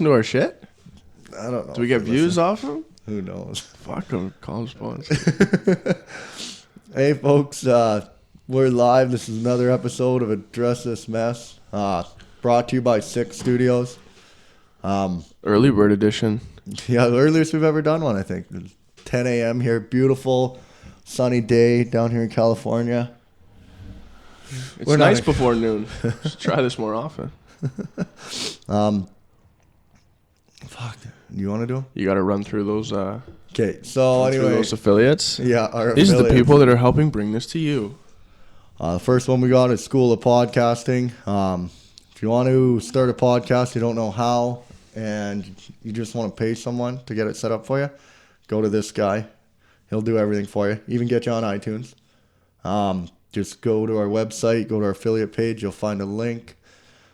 To our shit? I don't know. Do we get views off them? Who knows? Fuck them. Call them sponsor. Hey, folks. We're live. This is another episode of Address This Mess. Brought to you by Six Studios. Early bird edition. Yeah, the earliest we've ever done one, I think. 10 a.m. here. Beautiful, sunny day down here in California. It's nice before noon. Let's try this more often. Fuck. You want to do them? You got to run through those. Okay. So anyway, those affiliates. Yeah, these are the people that are helping bring this to you. The first one we got is School of Podcasting. If you want to start a podcast, you don't know how, and you just want to pay someone to get it set up for you, go to this guy. He'll do everything for you, even get you on iTunes. Just go to our website, go to our affiliate page. You'll find a link.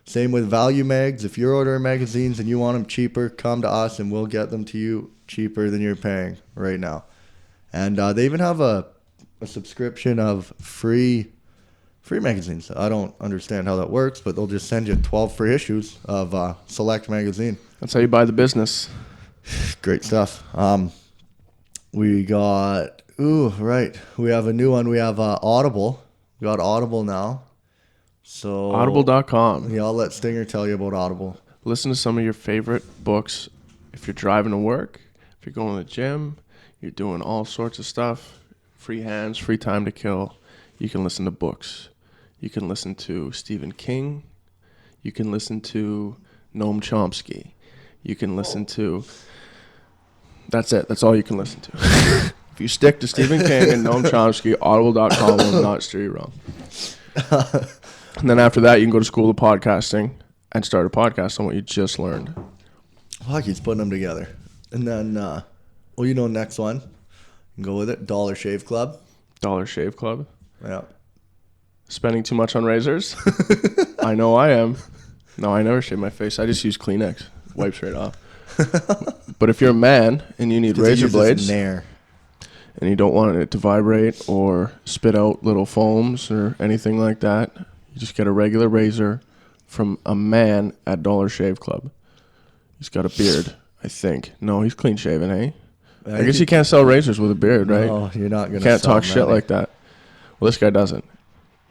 Same with Value Mags. If you're ordering magazines and you want them cheaper, come to us and we'll get them to you cheaper than you're paying right now. And they even have a subscription of free magazines. I don't understand how that works, but they'll just send you 12 free issues of select magazine. That's how you buy the business. Great stuff. We got, we have a new one. We have Audible. We got Audible now. So Audible.com. Yeah, I'll let Stinger tell you about Audible. Listen to some of your favorite books. If you're driving to work, if you're going to the gym, you're doing all sorts of stuff. Free hands, free time to kill. You can listen to books. You can listen to Stephen King. You can listen to Noam Chomsky. You can listen to... That's it. That's all you can listen to. If you stick to Stephen King and Noam Chomsky, Audible.com will not steer you wrong. And then after that, you can go to School of Podcasting and start a podcast on what you just learned. Fuck, he's putting them together. And then, next one. You can go with it. Dollar Shave Club. Dollar Shave Club. Yeah. Spending too much on razors? I know I am. No, I never shave my face. I just use Kleenex. Wipes right off. But if you're a man and you need razor blades and you don't want it to vibrate or spit out little foams or anything like that, you just get a regular razor from a man at Dollar Shave Club. He's got a beard, I think. No, he's clean shaven, eh? I guess you can't sell razors with a beard, right? No, you're not going to. Can't talk shit like that. Well, this guy doesn't.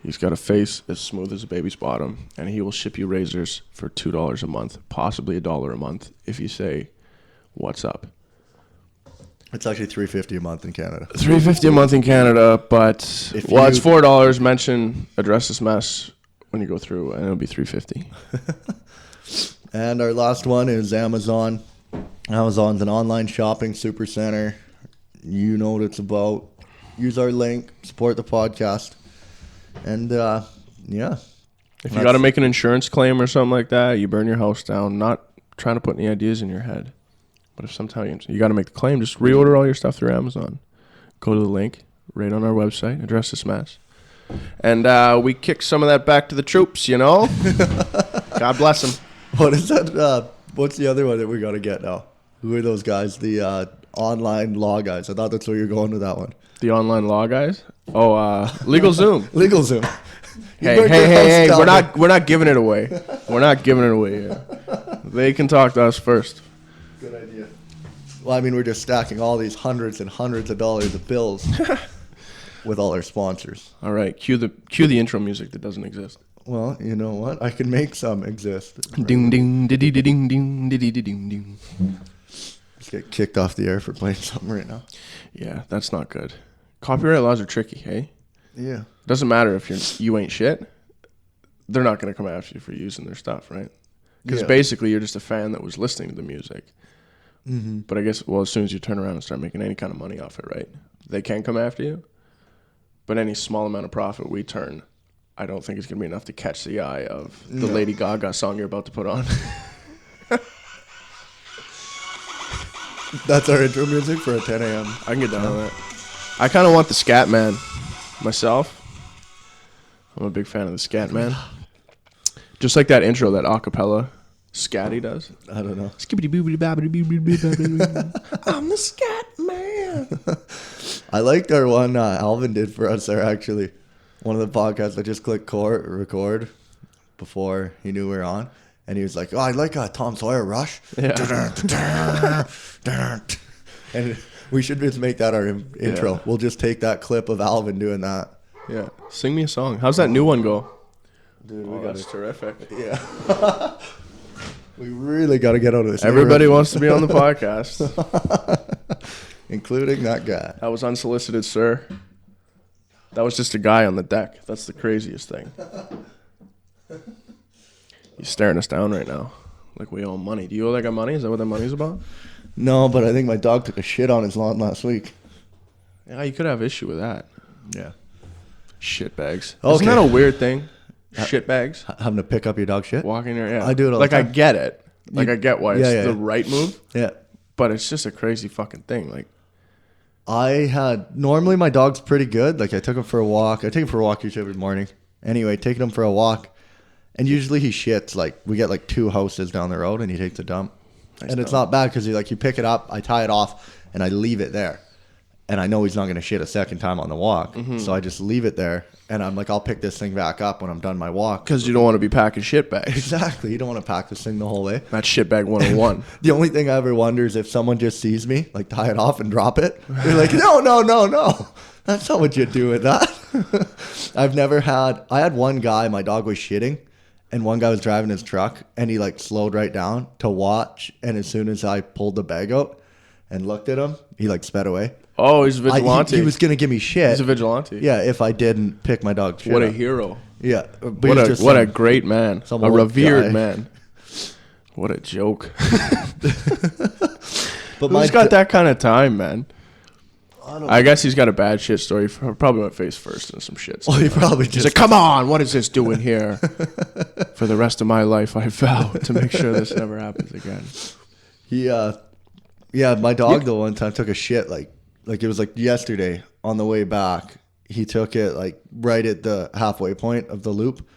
He's got a face as smooth as a baby's bottom, and he will ship you razors for $2 a month, possibly $1 a month, if you say, "What's up?" It's actually $3.50 a month in Canada. $3.50 a month in Canada, but it's $4. Mention Address This Mess when you go through, and it'll be $3.50. And our last one is Amazon. Amazon's an online shopping super center. You know what it's about. Use our link, support the podcast, and yeah. If you got to make an insurance claim or something like that, you burn your house down. Not trying to put any ideas in your head, but if somehow you got to make the claim, just reorder all your stuff through Amazon. Go to the link right on our website, Address This Mess. And we kick some of that back to the troops, you know? God bless them. What is that? What's the other one that we got to get now? Who are those guys? The online law guys. I thought that's where you're going with that one. The online law guys? Oh, Legal Zoom. Legal Zoom. Hey, we're not giving it away. We're not giving it away yet. They can talk to us first. Good idea. Well, I mean, we're just stacking all these hundreds and hundreds of dollars of bills with all our sponsors. All right, cue the intro music that doesn't exist. Well, you know what? I can make some exist. Ding ding ding ding ding ding ding ding ding. Just get kicked off the air for playing something right now. Yeah, that's not good. Copyright laws are tricky, hey? Yeah. Doesn't matter if you ain't shit. They're not going to come after you for using their stuff, right? Because basically you're just a fan that was listening to the music. Mm-hmm. But I guess, as soon as you turn around and start making any kind of money off it, right? They can come after you. But any small amount of profit we turn, I don't think it's going to be enough to catch the eye of the Lady Gaga song you're about to put on. That's our intro music for a 10 a.m. I can get down on that. I kind of want the Scat Man myself. I'm a big fan of the Scat Man. Just like that intro, that acapella Scatty does. I don't know. I'm the Scat Man. I liked our one Alvin did for us there, actually. One of the podcasts, I just clicked record before he knew we were on. And he was like, oh, I like Tom Sawyer Rush. Yeah. And we should just make that our intro. Yeah. We'll just take that clip of Alvin doing that. Yeah. Sing me a song. How's that new one go? Dude, That's terrific. Yeah. We really got to get out of this. Everybody wants to be on the podcast. Including that guy. That was unsolicited, sir. That was just a guy on the deck. That's the craziest thing. He's staring us down right now. Like we owe him money. Do you owe that guy money? Is that what that money's about? No, but I think my dog took a shit on his lawn last week. Yeah, you could have issue with that. Yeah. Shitbags. Okay. Isn't that a weird thing? Shitbags. Having to pick up your dog shit? Walking there, yeah. I do it all like the time. I get it. Like I get why it's the yeah. right move. Yeah. But it's just a crazy fucking thing. Like Normally my dog's pretty good. Like I took him for a walk. I take him for a walk usually every morning. Anyway, taking him for a walk. And usually he shits. Like we get like 2 houses down the road and he takes a dump. Nice and it's not bad because you pick it up, I tie it off, and I leave it there. And I know he's not going to shit a second time on the walk. Mm-hmm. So I just leave it there. And I'm like, I'll pick this thing back up when I'm done my walk. Because you don't want to be packing shit bags. Exactly. You don't want to pack this thing the whole way. That's shitbag 101. The only thing I ever wonder is if someone just sees me, like tie it off and drop it. They're like, no. That's not what you do with that. I had one guy, my dog was shitting. And one guy was driving his truck and he like slowed right down to watch. And as soon as I pulled the bag out and looked at him, he like sped away. Oh, he's a vigilante. He was going to give me shit. He's a vigilante. Yeah, if I didn't pick my dog's shit What a up. hero. Yeah. What a great man. A old revered guy. Man. What a joke. But Who's got that kind of time, man? I guess he's got a bad shit story. Probably went face first in some shit. Well, he probably He's just... like, come on, what is this doing here? For the rest of my life, I vow to make sure this never happens again. My dog the one time took a shit like it was like yesterday on the way back. He took it like right at the halfway point of the loop.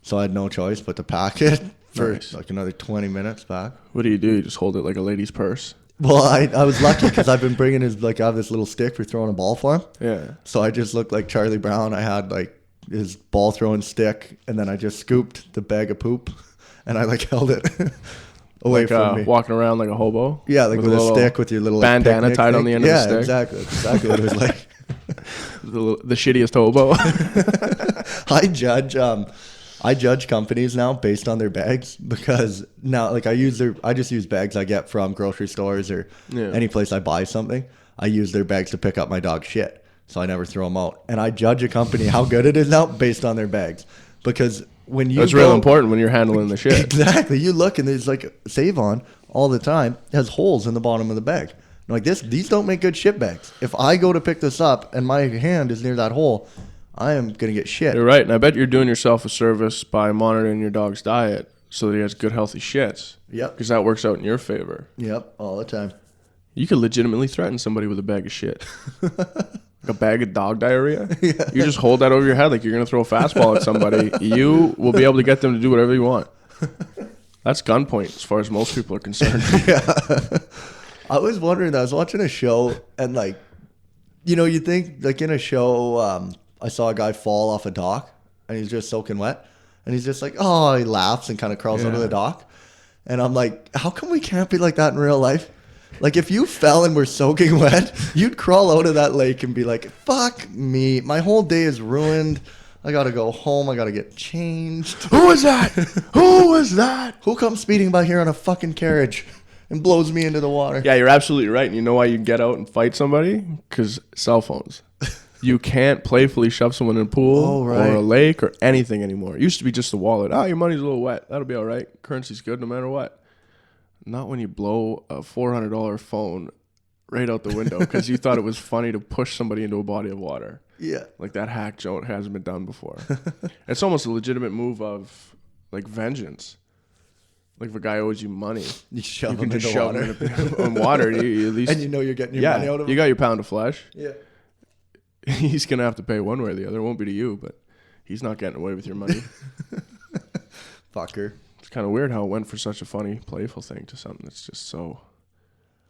So I had no choice but to pack it for like another 20 minutes back. What do? You just hold it like a lady's purse? Well, I was lucky because I've been bringing I have this little stick for throwing a ball for him. Yeah. So I just looked like Charlie Brown. I had like his ball throwing stick, and then I just scooped the bag of poop, and I like held it away from me. Walking around like a hobo? Yeah, like with a stick with your little bandana tied on the end of the stick. Yeah, exactly. That's exactly what it was like. the shittiest hobo. I judge companies now based on their bags because now like I just use bags I get from grocery stores or any place I buy something. I use their bags to pick up my dog's shit. So I never throw them out. And I judge a company how good it is now based on their bags. Because when you That's real important when you're handling the shit. Exactly. You look and there's like Save On all the time. It has holes in the bottom of the bag. I'm like these don't make good shit bags. If I go to pick this up and my hand is near that hole, I am going to get shit. You're right. And I bet you're doing yourself a service by monitoring your dog's diet so that he has good, healthy shits. Yep. Because that works out in your favor. Yep. All the time. You could legitimately threaten somebody with a bag of shit. Like a bag of dog diarrhea. Yeah. You just hold that over your head like you're going to throw a fastball at somebody. You will be able to get them to do whatever you want. That's gunpoint as far as most people are concerned. Yeah. I was wondering that. I was watching a show and like, you think like in a show, I saw a guy fall off a dock and he's just soaking wet and he's just like, oh, he laughs and kind of crawls under the dock. And I'm like, how come we can't be like that in real life? Like if you fell and were soaking wet, you'd crawl out of that lake and be like, fuck me. My whole day is ruined. I got to go home. I got to get changed. Who was that? Who was that? Who comes speeding by here on a fucking carriage and blows me into the water? Yeah, you're absolutely right. And you know why you get out and fight somebody? Because cell phones. You can't playfully shove someone in a pool or a lake or anything anymore. It used to be just the wallet. Oh, your money's a little wet. That'll be all right. Currency's good no matter what. Not when you blow a $400 phone right out the window because you thought it was funny to push somebody into a body of water. Yeah. Like that hack joke hasn't been done before. It's almost a legitimate move of like vengeance. Like if a guy owes you money, you shove can him just into shove water. him in water. You at least, and you're getting your money out of him. You got your pound of flesh. Yeah. He's going to have to pay one way or the other. It won't be to you, but he's not getting away with your money. Fucker. It's kind of weird how it went for such a funny, playful thing to something that's just so...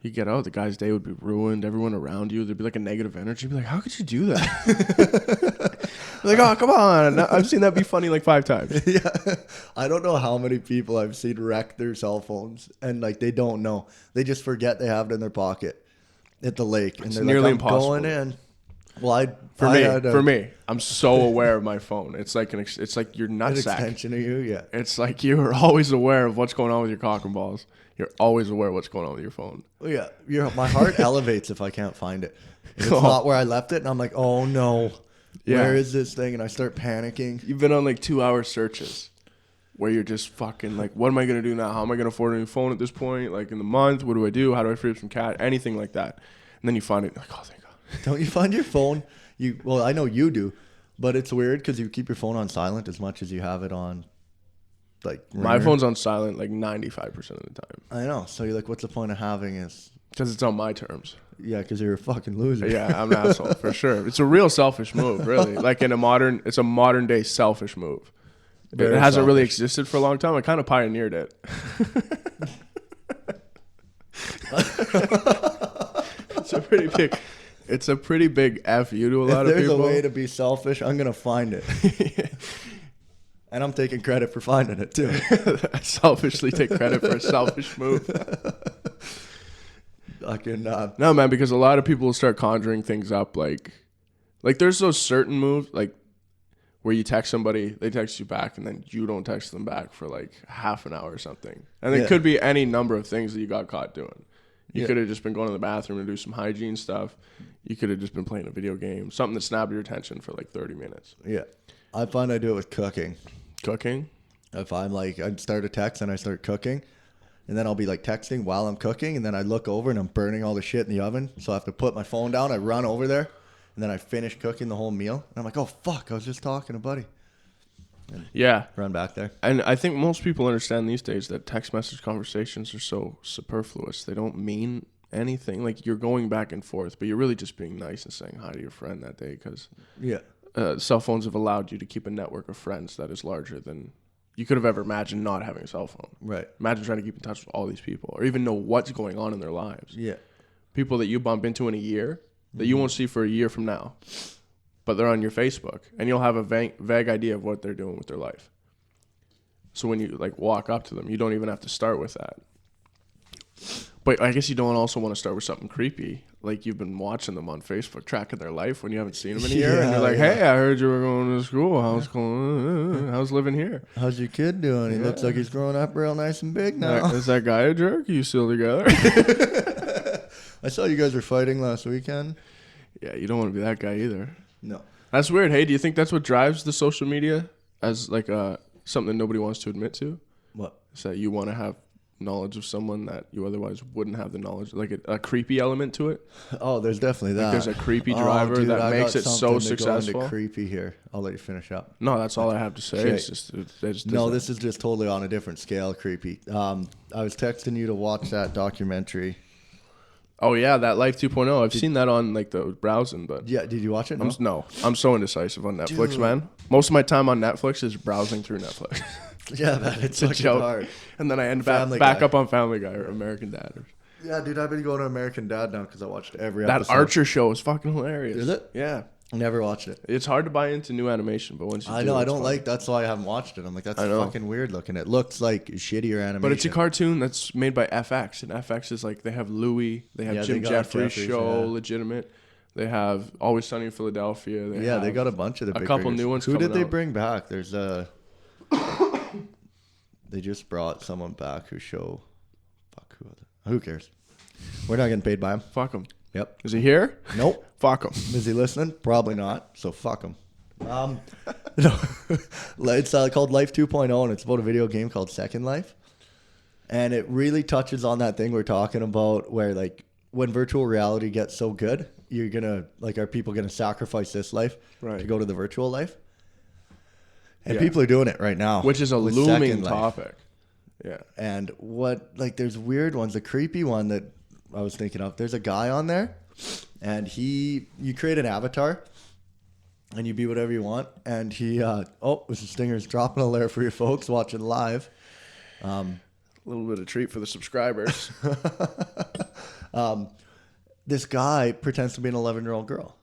You get out, the guy's day would be ruined. Everyone around you, there'd be like a negative energy. You'd be like, how could you do that? Like, oh, come on. I've seen that be funny like 5 times. Yeah. I don't know how many people I've seen wreck their cell phones and like they don't know. They just forget they have it in their pocket at the lake. And It's they're nearly like, I'm impossible. going in. Well, For me, I'm so aware of my phone. It's like it's like your an nutsack. extension of you, yeah. It's like you're always aware of what's going on with your cock and balls. You're always aware of what's going on with your phone. Well, yeah, my heart elevates if I can't find it. If it's not where I left it, and I'm like, oh no, where is this thing? And I start panicking. You've been on like 2-hour searches where you're just fucking like, what am I going to do now? How am I going to afford a new phone at this point? Like in the month, what do I do? How do I free up some cash? Anything like that. And then you find it like, oh, thank God. Don't you find your phone? Well, I know you do, but it's weird because you keep your phone on silent as much as you have it on, like My ringer. phone's on silent like 95% of the time. I know. So you're like, what's the point of having is? Because it's on my terms. Yeah, because you're a fucking loser. Yeah, I'm an asshole for sure. It's a real selfish move, really. Like it's a modern day selfish move. Very it hasn't really selfish. existed for a long time. I kind of pioneered it. It's a pretty big F you to a lot If of people. there's a way to be selfish, I'm gonna find it. And I'm taking credit for finding it too. I selfishly take credit for a selfish move. No, man, because a lot of people will start conjuring things up like there's those certain moves like where you text somebody, they text you back, and then you don't text them back for like half an hour or something. And it could be any number of things that you got caught doing. You could have just been going to the bathroom to do some hygiene stuff. You could have just been playing a video game, something that snapped your attention for like 30 minutes. Yeah. I find I do it with cooking. Cooking? If I'm like, I start a text and I start cooking, and then I'll be like texting while I'm cooking, and then I look over and I'm burning all the shit in the oven. So I have to put my phone down. I run over there, and then I finish cooking the whole meal. And I'm like, oh, fuck, I was just talking to buddy. And yeah. Run back there. And I think most people understand these days that text message conversations are so superfluous. They don't mean anything. Like you're going back and forth, but you're really just being nice and saying hi to your friend that day because cell phones have allowed you to keep a network of friends that is larger than you could have ever imagined not having a cell phone. Right. Imagine trying to keep in touch with all these people or even know what's going on in their lives. Yeah. People that you bump into in a year that you won't see for a year from now, but they're on your Facebook and you'll have a vague idea of what they're doing with their life. So when you like walk up to them, you don't even have to start with that. But I guess you don't also want to start with something creepy. Like you've been watching them on Facebook, tracking their life when you haven't seen them in a year. And you're like, hey, I heard you were going to school. How's living here? How's your kid doing? He looks like he's growing up real nice and big now. Is that guy a jerk? Are you still together? I saw you guys were fighting last weekend. Yeah, you don't want to be that guy either. No. That's weird. Hey, do you think that's what drives the social media as like something nobody wants to admit to? What? Is that you want to have knowledge of someone that you otherwise wouldn't have the knowledge, like a creepy element to it? Oh, there's definitely that. Like there's a creepy driver dude, that makes it so successful. Go into creepy here. I'll let you finish up. No, that's all I have to say. Okay. It's just this is just totally on a different scale. Creepy. I was texting you to watch that documentary. Oh yeah, that Life 2.0. I've seen that on like the browsing, but Yeah, did you watch it? No. I'm so indecisive on Netflix, Dude. man. Most of my time on Netflix is browsing through Netflix. Yeah, man, it's a fucking joke. hard. And then I end Family back Guy. up on Family Guy or American Dad. Yeah, dude, I've been going to American Dad now because I watched every That episode. Archer show is fucking hilarious. Is it? Yeah. Never watched it. It's hard to buy into new animation, but once you I do, know, I it's don't fun. like. That's why I haven't watched it. I'm like, that's I know. fucking weird looking. It looks like shittier animation. But it's a cartoon that's made by FX, and FX is like they have Louie, they have Yeah, Jim they got Jeffries Jeffries, show, yeah. legitimate. They have Always Sunny in Philadelphia. They got a bunch of the big couple riggers. new ones Who did coming they out. bring back? There's a. They just brought someone back who show. Fuck, who cares? We're not getting paid by him. Fuck him. Yep. Is he here? Nope. Fuck him. Is he listening? Probably not. So fuck him. No. It's called Life 2.0, and it's about a video game called Second Life. And it really touches on that thing we're talking about, where like when virtual reality gets so good, you're gonna like, are people gonna sacrifice this life to go to the virtual life? And people are doing it right now, Which is a with looming Second Life. topic. Yeah. And there's weird ones. The creepy one that I was thinking of, there's a guy on there, and you create an avatar, and you be whatever you want. And Mr. Stinger's dropping a layer for your folks watching live. A little bit of treat for the subscribers. This guy pretends to be an 11-year-old girl.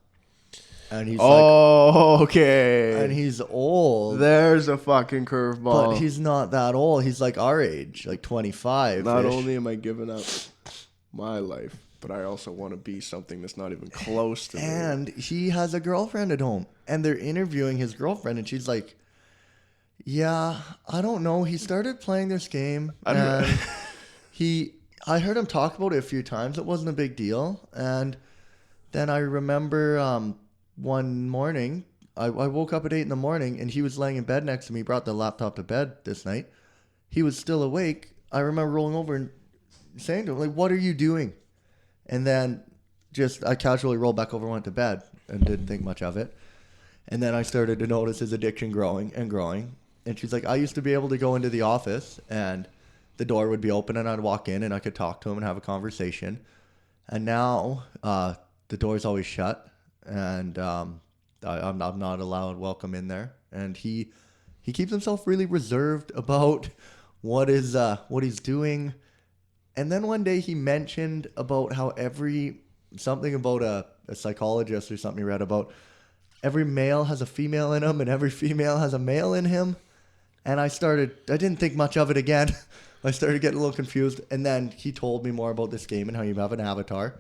And he's okay. and he's old. There's a fucking curveball. But he's not that old. He's like our age, like 25. Not only am I giving up my life, but I also want to be something that's not even close to me. And he has a girlfriend at home. And they're interviewing his girlfriend. And she's like, yeah, I don't know. He started playing this game. And I heard him talk about it a few times. It wasn't a big deal. And then I remember one morning, I woke up at 8 in the morning, and he was laying in bed next to me. He brought the laptop to bed this night. He was still awake. I remember rolling over and saying to him, like, what are you doing? And then I casually rolled back over and went to bed and didn't think much of it. And then I started to notice his addiction growing and growing. And she's like, I used to be able to go into the office, and the door would be open, and I'd walk in, and I could talk to him and have a conversation. And now the door's always shut, and I'm not allowed welcome in there. And he keeps himself really reserved about what he's doing. And then one day he mentioned about how something about a psychologist or something he read about every male has a female in him and every female has a male in him. And I didn't think much of it again. I started getting a little confused. And then he told me more about this game and how you have an avatar,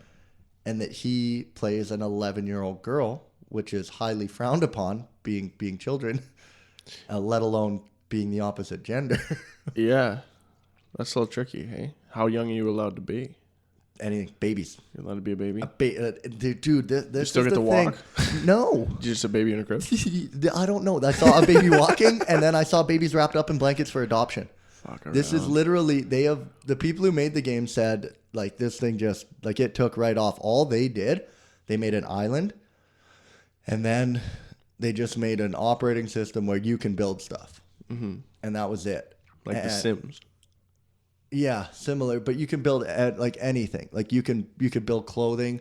and that he plays an 11-year-old girl, which is highly frowned upon, being children, let alone being the opposite gender. Yeah. That's a little tricky, hey? How young are you allowed to be? Anything. Babies. You're allowed to be a baby? Dude, this you still is get the to thing. walk? No. Just a baby in a crib? I don't know. I saw a baby walking, and then I saw babies wrapped up in blankets for adoption. This is literally, the people who made the game said, like, this thing just, like, it took right off. All they did, they made an island, and then they just made an operating system where you can build stuff. Mm-hmm. And that was it. Like The Sims. Yeah, similar, but you can build like anything. Like you could build clothing.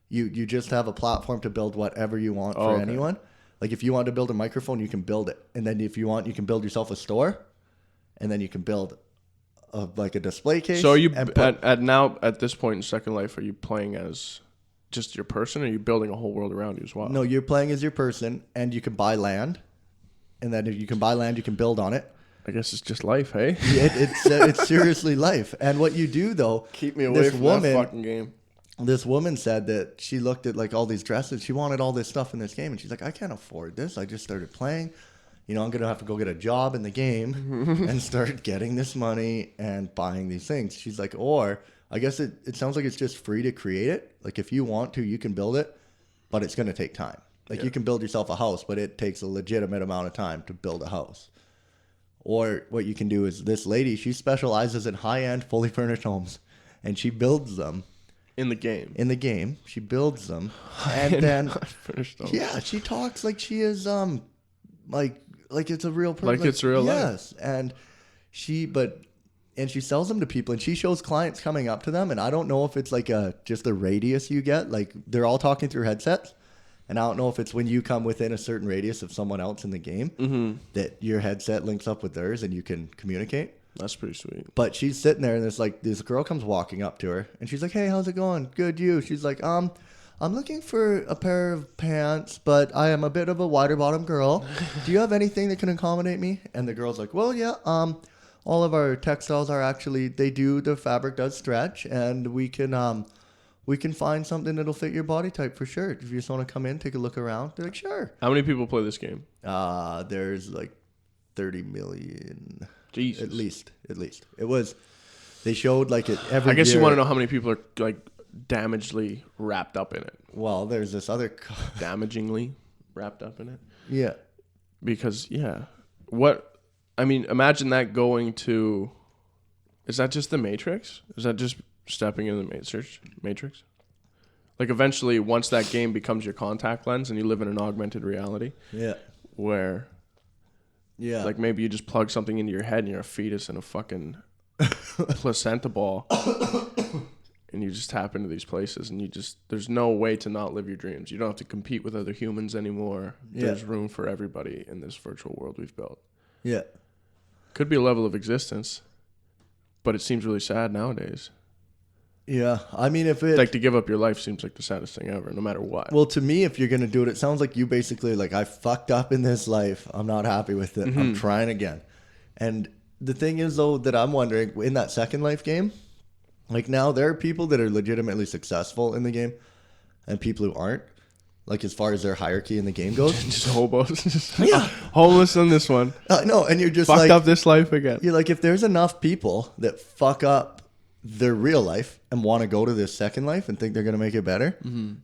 You just have a platform to build whatever you want for anyone. Like if you want to build a microphone, you can build it. And then if you want, you can build yourself a store. And then you can build a display case. So are you at this point in Second Life, are you playing as just your person, or are you building a whole world around you as well? No, you're playing as your person, and you can buy land. And then if you can buy land, you can build on it. I guess it's just life, hey? It's seriously life. And what you do, though... Keep me away from that fucking game. This woman said that she looked at like all these dresses. She wanted all this stuff in this game. And she's like, I can't afford this. I just started playing. You know, I'm going to have to go get a job in the game and start getting this money and buying these things. She's like, or I guess it sounds like it's just free to create it. Like if you want to, you can build it, but it's going to take time. Like you can build yourself a house, but it takes a legitimate amount of time to build a house. Or what you can do is this lady, she specializes in high-end, fully furnished homes, and she builds them. In the game? In the game. She builds them. And then, finished them. Yeah, she talks like she is, like it's a real person. Like it's real life. Yes. And she sells them to people, and she shows clients coming up to them, and I don't know if it's like just a radius you get. Like they're all talking through headsets. And I don't know if it's when you come within a certain radius of someone else in the game that your headset links up with theirs and you can communicate. That's pretty sweet. But she's sitting there and this girl comes walking up to her and she's like, hey, how's it going? Good, you? She's like, I'm looking for a pair of pants, but I am a bit of a wider bottom girl. Do you have anything that can accommodate me? And the girl's like, well, yeah, all of our textiles are actually, the fabric does stretch, and we can find something that'll fit your body type for sure. If you just want to come in, take a look around, they're like, sure. How many people play this game? There's like 30 million. Jesus. At least. It was, they showed like it every year. I guess you want to know how many people are like damagedly wrapped up in it. Well, there's this other... Damagingly wrapped up in it? Yeah. Because, yeah. Imagine that going to... Is that just the Matrix? Is that just stepping in the Matrix? Like eventually, once that game becomes your contact lens and you live in an augmented reality, yeah, where, yeah, like maybe you just plug something into your head and you're a fetus in a fucking placenta ball, and you just tap into these places, and there's no way to not live your dreams. You don't have to compete with other humans anymore. Yeah. There's room for everybody in this virtual world we've built. Yeah, could be a level of existence, but it seems really sad nowadays. Yeah, I mean, if it Like, to give up your life seems like the saddest thing ever, no matter what. well, to me, if you're gonna do it, it sounds like you basically like, I fucked up in this life. I'm not happy with it. I'm trying again. And the thing is, though, that I'm wondering in that Second Life game, like now there are people that are legitimately successful in the game, and people who aren't. Like as far as their hierarchy in the game goes, Just hobos. Yeah. Homeless on this one. No, and you're just Fucked like, up this life again. you're like, if there's enough people that fuck up their real life and want to go to this Second Life and think they're going to make it better,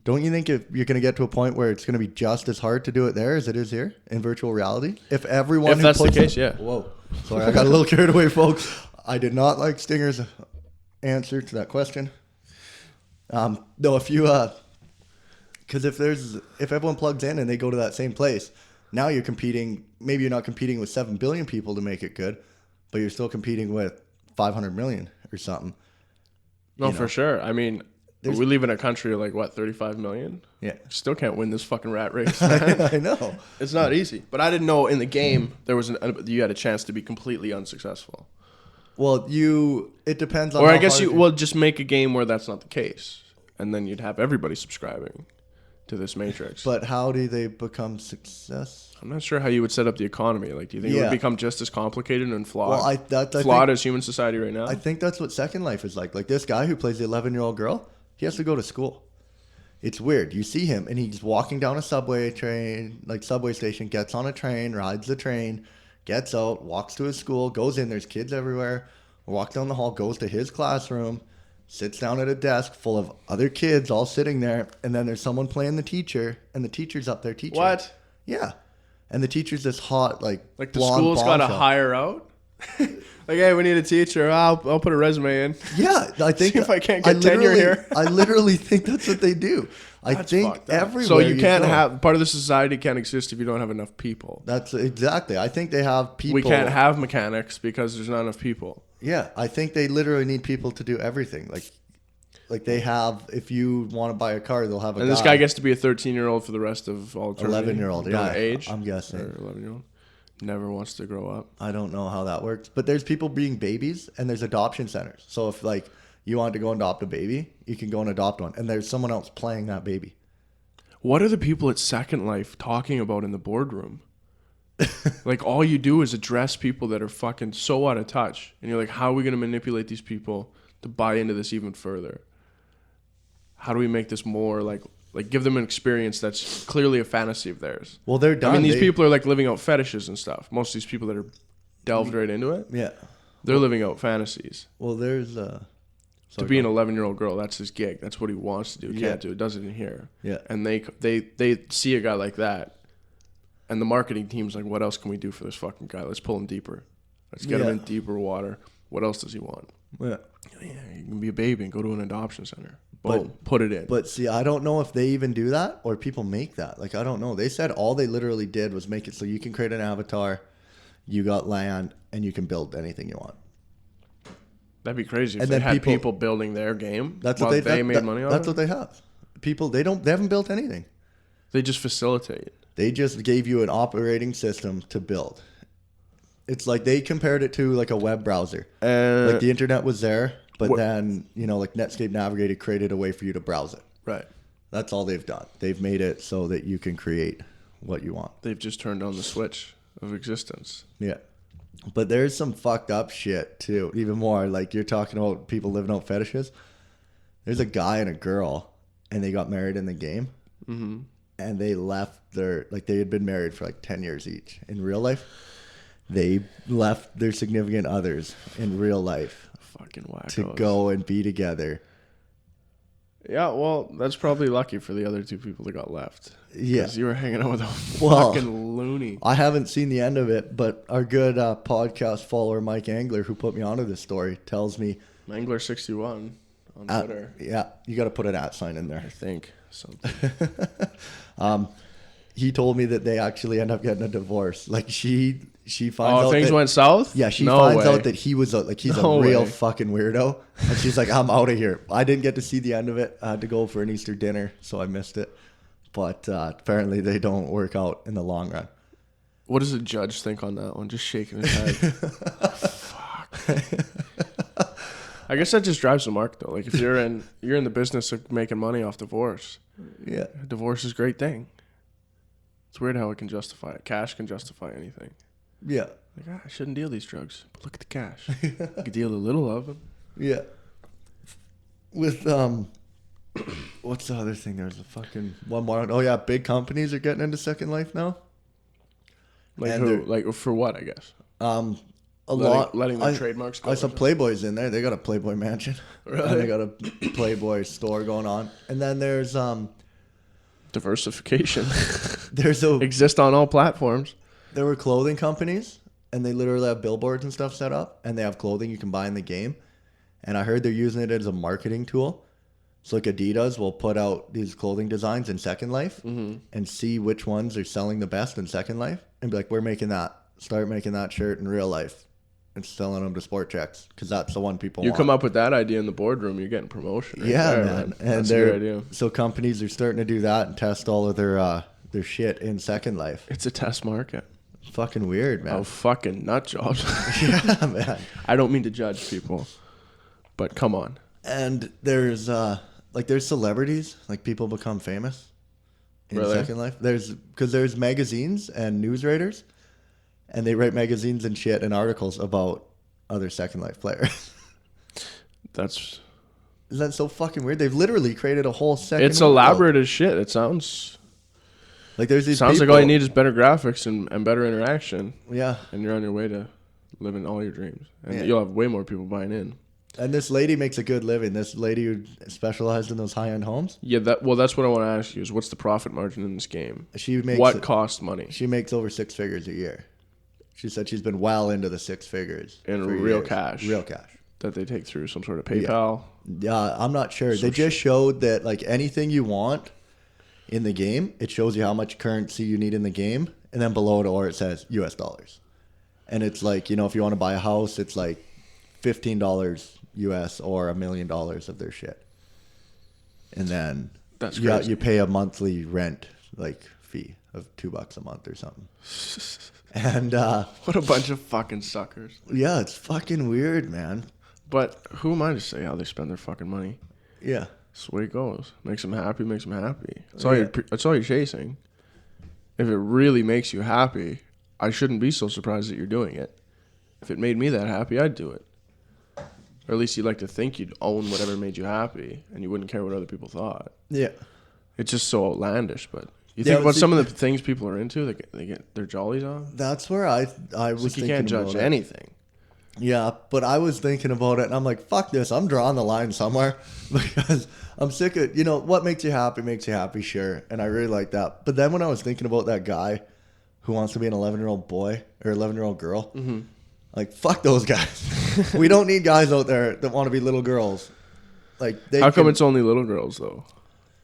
don't you think if you're going to get to a point where it's going to be just as hard to do it there as it is here in virtual reality? If everyone, If who that's the puts case, in- yeah. Whoa, sorry, I got a little carried away, folks. I did not like Stinger's answer to that question. No, if you because if everyone plugs in and they go to that same place, now you're competing. Maybe you're not competing with 7 billion people to make it good, but you're still competing with 500 million or something. No, for sure. I mean, we live in a country of like, what, 35 million? Yeah, Still can't win this fucking rat race. Man. I know. It's not easy. But I didn't know in the game you had a chance to be completely unsuccessful. Well, it depends on. Or how I guess hard you will just make a game where that's not the case, and then you'd have everybody subscribing to this matrix. But how do they become success? I'm not sure how you would set up the economy. Like, do you think it would become just as complicated and flawed? Well, I flawed as human society right now? I think that's what Second Life is like. Like this guy who plays the 11-year-old girl, he has to go to school. It's weird. You see him and he's walking down a subway station, gets on a train, rides the train, gets out, walks to his school, goes in. There's kids everywhere. Walks down the hall, goes to his classroom, sits down at a desk full of other kids all sitting there, and then there's someone playing the teacher, and the teacher's up there teaching. What? Yeah. And the teacher's this hot, like the blonde school's got to bombshell. hire out? Like, hey, we need a teacher. I'll put a resume in. Yeah, I think See if I can't get tenure here. I literally think that's what they do. I That's think fucked up. everywhere. So you can't go, have part of the society can't exist if you don't have enough people. That's exactly. I think they have people. We can't have mechanics because there's not enough people. Yeah, I think they literally need people to do everything. Like they have. If you want to buy a car, they'll have a. And this guy gets to be a 13-year-old for the rest of all eternity. 11-year-old. Don't Yeah, age. I'm guessing. Or 11-year-old never wants to grow up. I don't know how that works, but there's people being babies, and there's adoption centers. So if like you want to go and adopt a baby, you can go and adopt one, and there's someone else playing that baby. What are the people at Second Life talking about in the boardroom? Like, all you do is address people that are fucking so out of touch. And you're like, how are we going to manipulate these people to buy into this even further? How do we make this more like give them an experience that's clearly a fantasy of theirs? Well, they're done. I mean, these people are like living out fetishes and stuff. Most of these people that are delved right into it, Yeah. they're living out fantasies. Well, there's To be an 11-year-old girl, that's his gig. That's what he wants to do. Yeah. Can't do it. Does it in here. Yeah. And they see a guy like that, and the marketing team's like, what else can we do for this fucking guy? Let's pull him deeper. Let's get him in deeper water. What else does he want? Yeah. Yeah, you can be a baby and go to an adoption center. Boom, put it in. But see, I don't know if they even do that or people make that. Like, I don't know. They said all they literally did was make it so you can create an avatar, you got land, and you can build anything you want. That'd be crazy if And they then had people building their game. That's while what they made money on it. That's what they have. People, they haven't built anything. They just facilitate. They just gave you an operating system to build. It's like they compared it to like a web browser. Like the internet was there, but then, like Netscape Navigator created a way for you to browse it. Right. That's all they've done. They've made it so that you can create what you want. They've just turned on the switch of existence. Yeah. But there's some fucked up shit too. Even more, like you're talking about people living out fetishes. There's a guy and a girl, and they got married in the game. Mm-hmm. And they left they had been married for like 10 years each. In real life, they left their significant others in real life. Fucking wackos. To go and be together. Yeah, well, that's probably lucky for the other two people that got left. Yeah. Because you were hanging out with a fucking loony. I haven't seen the end of it, but our good podcast follower, Mike Angler, who put me onto this story, tells me... Angler61 on Twitter. Yeah, you got to put an @ in there. I think. Something. He told me that they actually end up getting a divorce. Like she finds out things went south? Yeah, she finds out that he was he's a real fucking weirdo. And she's like, I'm out of here. I didn't get to see the end of it. I had to go for an Easter dinner, so I missed it. But apparently they don't work out in the long run. What does the judge think on that one? Just shaking his head. Fuck. I guess that just drives the market though. Like if you're in the business of making money off divorce, Yeah. divorce is a great thing. It's weird how it can justify it. Cash can justify anything. Yeah. Like, I shouldn't deal these drugs, but look at the cash. You could deal a little of them. Yeah. With what's the other thing? There's a fucking one more. Oh yeah, big companies are getting into Second Life now. Like And who? Like for what? I guess. Letting their trademarks go. I saw Playboy's in there. They got a Playboy mansion. Really? And they got a Playboy store going on. And then there's diversification. there's exist on all platforms. There were clothing companies, and they literally have billboards and stuff set up, and they have clothing you can buy in the game. And I heard they're using it as a marketing tool. So like Adidas will put out these clothing designs in Second Life and see which ones are selling the best in Second Life and be like, we're making that. Start making that shirt in real life and selling them to Sport Checks because that's the one people want. You come up with that idea in the boardroom, you're getting promotion. Right yeah, there, man. And that's a good idea. So companies are starting to do that and test all of their shit in Second Life. It's a test market. Fucking weird, man. Oh, fucking nut jobs. Yeah, man. I don't mean to judge people, but come on. And there's there's celebrities, like people become famous in Really? Second Life. There's magazines and news writers, and they write magazines and shit and articles about other Second Life players. Isn't that so fucking weird? They've literally created a whole second. It's elaborate as shit. It sounds like there's these. Sounds like all you need is better graphics and better interaction. Yeah. And you're on your way to living all your dreams, and Yeah. you'll have way more people buying in. And this lady makes a good living. This lady who specialized in those high-end homes. Yeah, that's what I want to ask you is what's the profit margin in this game? She makes what costs money? She makes over 6 figures a year. She said she's been well into the 6 figures in for real years. cash. Real cash that they take through some sort of PayPal. Yeah, I'm not sure. They just showed that like anything you want in the game, it shows you how much currency you need in the game, and then below it or it says US dollars. And it's like, if you want to buy a house, it's like $15 US or $1 million of their shit. And then that's crazy. You pay a monthly rent fee of $2 a month or something. And what a bunch of fucking suckers. Yeah, it's fucking weird, man. But who am I to say how they spend their fucking money? Yeah. That's the way it goes. Makes them happy, makes them happy. That's all you're chasing. If it really makes you happy, I shouldn't be so surprised that you're doing it. If it made me that happy, I'd do it. Or at least you'd like to think you'd own whatever made you happy and you wouldn't care what other people thought. Yeah. It's just so outlandish, but you think about some of the things people are into, they get their jollies on? That's where I was thinking you can't judge anything. Yeah, but I was thinking about it, and I'm like, fuck this. I'm drawing the line somewhere because I'm sick of, what makes you happy, sure. And I really like that. But then when I was thinking about that guy who wants to be an 11-year-old boy or 11-year-old girl, like, fuck those guys. We don't need guys out there that want to be little girls. How come it's only little girls, though?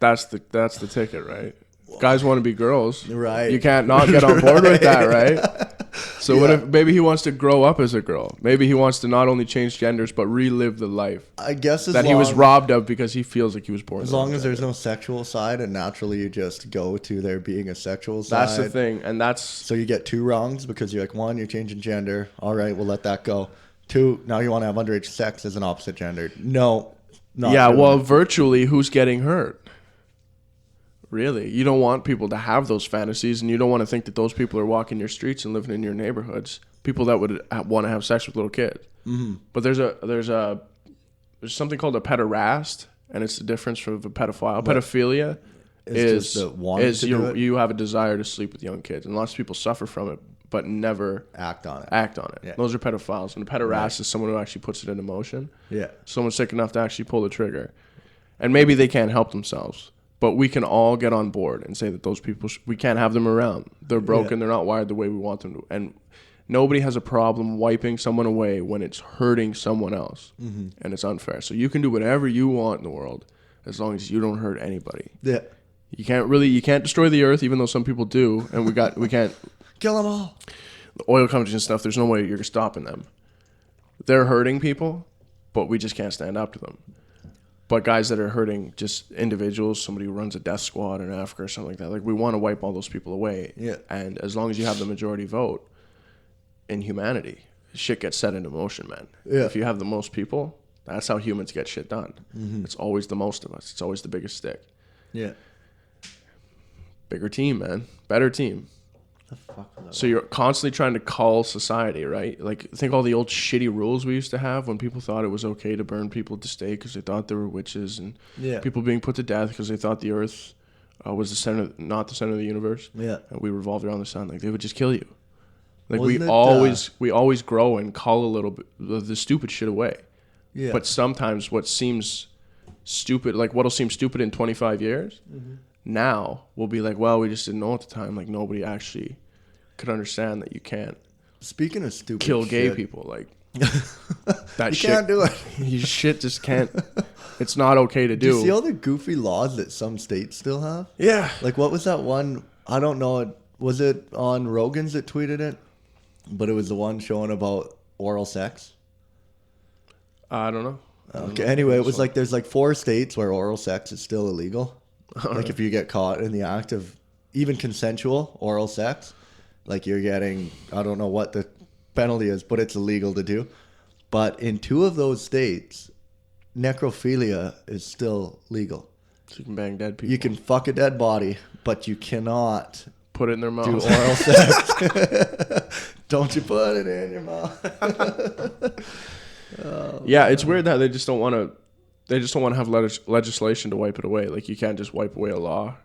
That's the ticket, right? Guys want to be girls. Right. You can't not get on board with that, right? So what if maybe he wants to grow up as a girl? Maybe he wants to not only change genders but relive the life I guess he was robbed of because he feels like he was born. As long as there's no sexual side and naturally you just go to there being a sexual side. That's the thing, and that's so you get 2 wrongs because you're like, 1, you're changing gender. All right, we'll let that go. 2, now you want to have underage sex as an opposite gender. No. Virtually, who's getting hurt? Really, you don't want people to have those fantasies, and you don't want to think that those people are walking your streets and living in your neighborhoods. People that would want to have sex with little kids. Mm-hmm. But there's something called a pederast, and it's the difference from a pedophile. Pedophilia is you have a desire to sleep with young kids, and lots of people suffer from it, but never act on it. Yeah. Those are pedophiles, and a pederast is someone who actually puts it into motion. Yeah, someone's sick enough to actually pull the trigger, and maybe they can't help themselves. But we can all get on board and say that those people, we can't have them around. They're broken. They're not wired the way we want them to. And nobody has a problem wiping someone away when it's hurting someone else. Mm-hmm. And it's unfair. So you can do whatever you want in the world as long as you don't hurt anybody. Yeah. You can't destroy the earth, even though some people do. And we can't. Kill them all. The oil companies and stuff, there's no way you're stopping them. They're hurting people, but we just can't stand up to them. But guys that are hurting just individuals, somebody who runs a death squad in Africa or something like that, we want to wipe all those people away. Yeah. And as long as you have the majority vote in humanity, shit gets set into motion, man. Yeah. If you have the most people, That's how humans get shit done. It's always the most of us. It's always the biggest stick. Yeah. Bigger team, man. Better team. The fuck was that? So you're constantly trying to cull society, right? Like, think all the old shitty rules we used to have when people thought it was okay to burn people at the stake because they thought they were witches, and people being put to death because they thought the earth was the center, not the center of the universe. Yeah. And we revolved around the sun. Like, they would just kill you. Like, we always grow and cull a little bit the stupid shit away. Yeah. But sometimes what seems stupid, like what'll seem stupid in 25 years, now we'll be like, well, we just didn't know at the time. Like, nobody actually could understand that you can't. Speaking of stupid kill gay people, like that you shit. Can't do it. You shit just can't. It's not okay to do. Do you see all the goofy laws that some states still have? Yeah. Like, what was that one? I don't know. Was it on Rogan's that tweeted it? But it was the one showing about oral sex. I don't know. Okay. Anyway, it was like there's like 4 states where oral sex is still illegal. Like, if you get caught in the act of even consensual oral sex, like, you're getting, I don't know what the penalty is, but it's illegal to do. But in 2 of those states, necrophilia is still legal. So you can bang dead people. You can fuck a dead body, but you cannot put it in their mouth. Do oral sex. Don't you put it in your mouth. Yeah, it's weird that they just don't want to have legislation to wipe it away. Like, you can't just wipe away a law,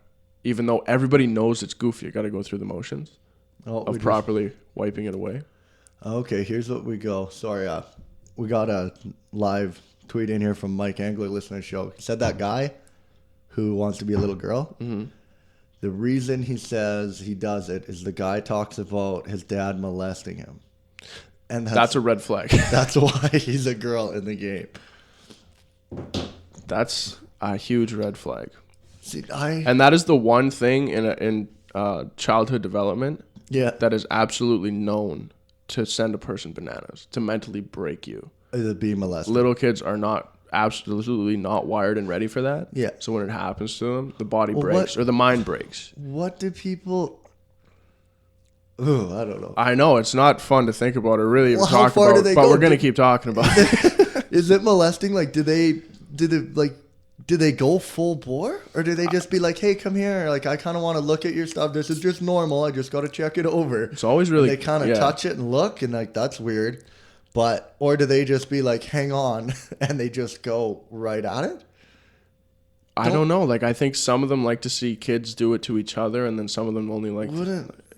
even though everybody knows it's goofy. You got to go through the motions of properly wiping it away. Okay, here's what we go. Sorry, we got a live tweet in here from Mike Angler, listener show. He said that guy who wants to be a little girl. The reason he says he does it is the guy talks about his dad molesting him. And that's a red flag. That's why he's a girl in the game. That's a huge red flag. See, and that is the one thing in childhood development that is absolutely known to send a person bananas, to mentally break you. Is it being molested? Little kids are absolutely not wired and ready for that. Yeah. So when it happens to them, the body breaks or the mind breaks. What do people... Oh, I don't know. I know it's not fun to think about or really even talk about, but we're gonna keep talking about it. Is it molesting? Like, do they go full bore, or do they just be like, "Hey, come here. Like, I kind of want to look at your stuff. This is just normal. I just got to check it over." It's always really. And they kind of touch it and look, and like, that's weird. But or do they just be like, "Hang on," and they just go right at it? I don't know. Like, I think some of them like to see kids do it to each other, and then some of them only like.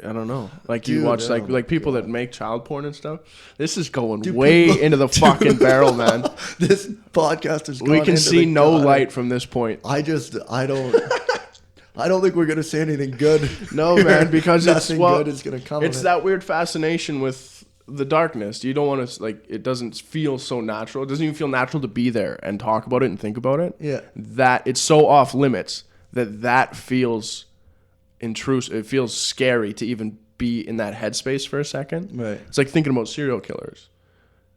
I don't know. Like, you watch like people that make child porn and stuff. This is going way into the fucking barrel, man. This podcast is. We can see no light from this point. I don't think we're gonna say anything good. No, man, because nothing good is gonna come. It's that weird fascination with the darkness. You don't want to like. It doesn't feel so natural. It doesn't even feel natural to be there and talk about it and think about it. Yeah. That it's so off limits that feels intrusive. It feels scary to even be in that headspace for a second. Right. It's like thinking about serial killers.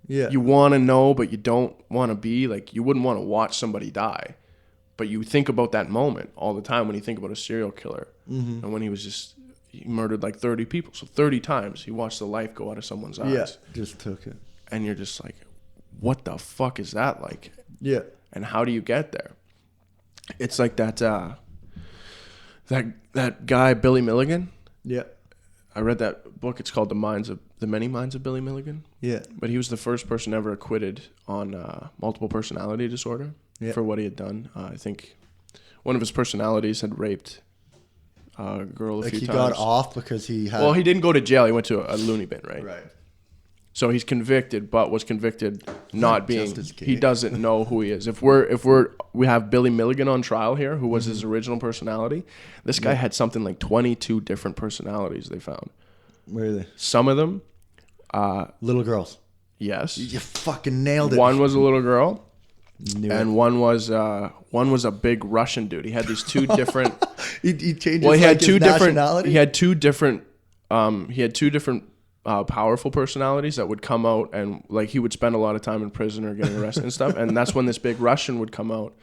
Yeah. You want to know, but you don't want to be. Like, you wouldn't want to watch somebody die, but you think about that moment all the time when you think about a serial killer. And when he murdered like 30 people. So 30 times he watched the life go out of someone's eyes. Yeah, just took it. And you're just like, what the fuck is that like? Yeah. And how do you get there? It's like that guy, Billy Milligan. Yeah. I read that book. It's called The Many Minds of Billy Milligan. Yeah. But he was the first person ever acquitted on multiple personality disorder for what he had done. I think one of his personalities had raped a girl a few times. He got off because he had... Well, he didn't go to jail. He went to a loony bin, right? Right. So he's convicted, but was convicted not being... He doesn't know who he is. If we have Billy Milligan on trial here, who was his original personality, this guy had something like 22 different personalities they found. Really? Some of them... little girls. Yes. You fucking nailed it. One was a little girl. One was a big Russian dude. He had these 2 different... he changed he had his 2 different... nationality? He had 2 different powerful personalities that would come out, and like he would spend a lot of time in prison or getting arrested and stuff, and that's when this big Russian would come out.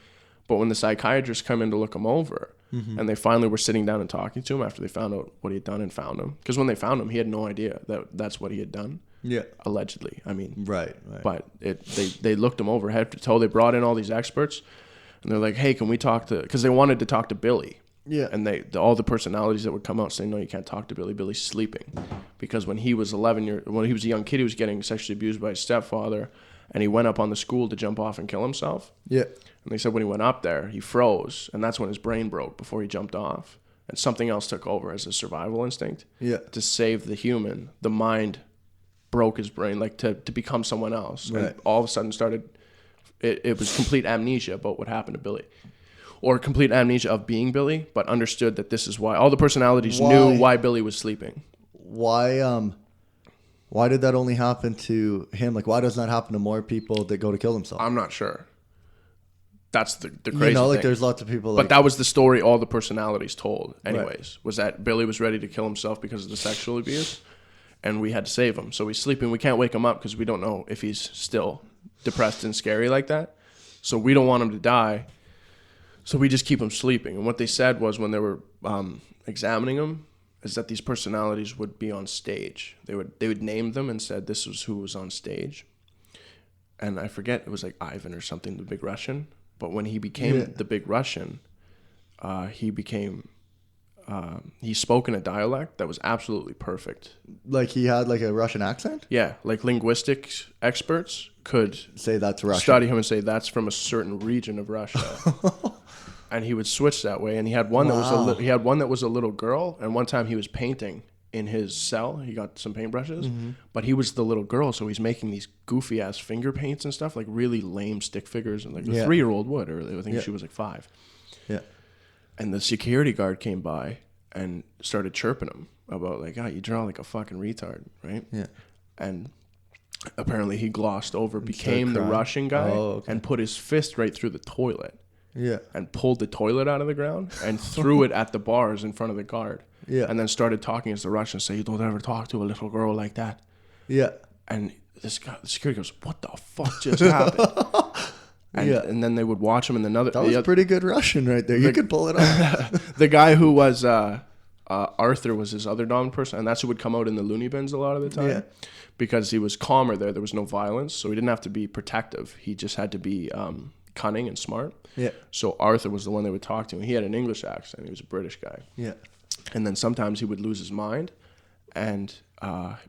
But when the psychiatrists come in to look him over, and they finally were sitting down and talking to him after they found out what he had done and found him, because when they found him, he had no idea that that's what he had done. Yeah. Allegedly. I mean, Right. but they looked him over head to toe. They brought in all these experts, and they're like, hey, can we talk to, because they wanted to talk to Billy. Yeah. And all the personalities that would come out saying, no, you can't talk to Billy. Billy's sleeping. Because when he was when he was a young kid, he was getting sexually abused by his stepfather, and he went up on the school to jump off and kill himself. Yeah. And they said when he went up there, he froze, and that's when his brain broke before he jumped off. And something else took over as a survival instinct. Yeah. To save the human, the mind broke his brain, like to become someone else. Right. And all of a sudden it was complete amnesia about what happened to Billy. Or complete amnesia of being Billy, but understood that this is why. All the personalities knew why Billy was sleeping. Why did that only happen to him? Like, why doesn't that happen to more people that go to kill themselves? I'm not sure. That's the crazy thing. There's lots of people. But that was the story all the personalities told, anyways, was that Billy was ready to kill himself because of the sexual abuse, and we had to save him. So he's sleeping. We can't wake him up because we don't know if he's still depressed and scary like that. So we don't want him to die. So we just keep him sleeping. And what they said was when they were examining him is that these personalities would be on stage. They would name them and said this was who was on stage. And I forget, it was like Ivan or something, the big Russian. But when he became the big Russian, he spoke in a dialect that was absolutely perfect. Like he had like a Russian accent? Yeah, like linguistics experts could say that's Russian. Study him and say that's from a certain region of Russia. And he would switch that way. And he had one that was a little girl. And one time he was painting in his cell. He got some paintbrushes, but he was the little girl, so he's making these goofy ass finger paints and stuff, like really lame stick figures, and like a 3-year-old would, or I think she was like 5. Yeah. And the security guard came by and started chirping him about like, you draw like a fucking retard, right? Yeah. And apparently he glossed over, became the Russian guy, and put his fist right through the toilet. Yeah. And pulled the toilet out of the ground and threw it at the bars in front of the guard. Yeah. And then started talking as the Russians, say, you don't ever talk to a little girl like that. Yeah. And this guy, the security goes, what the fuck just happened? And then they would watch him in another. That was pretty good Russian right there. You could pull it off. The guy who was Arthur was his other dominant person, and that's who would come out in the loony bins a lot of the time. Yeah. Because he was calmer there. There was no violence, so he didn't have to be protective. He just had to be cunning and smart. Yeah. So Arthur was the one they would talk to, and he had an English accent. He was a British guy. Yeah. And then sometimes he would lose his mind and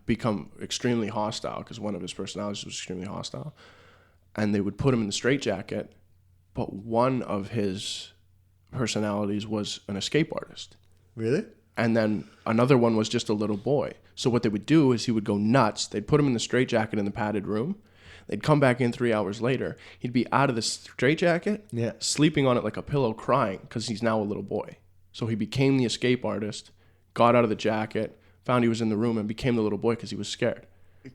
become extremely hostile because one of his personalities was extremely hostile. And they would put him in the straitjacket, but one of his personalities was an escape artist. Really? And then another one was just a little boy. So what they would do is he would go nuts. They'd put him in the straitjacket in the padded room. They'd come back in 3 hours later. He'd be out of the straitjacket, sleeping on it like a pillow, crying because he's now a little boy. So he became the escape artist, got out of the jacket, found he was in the room, and became the little boy because he was scared.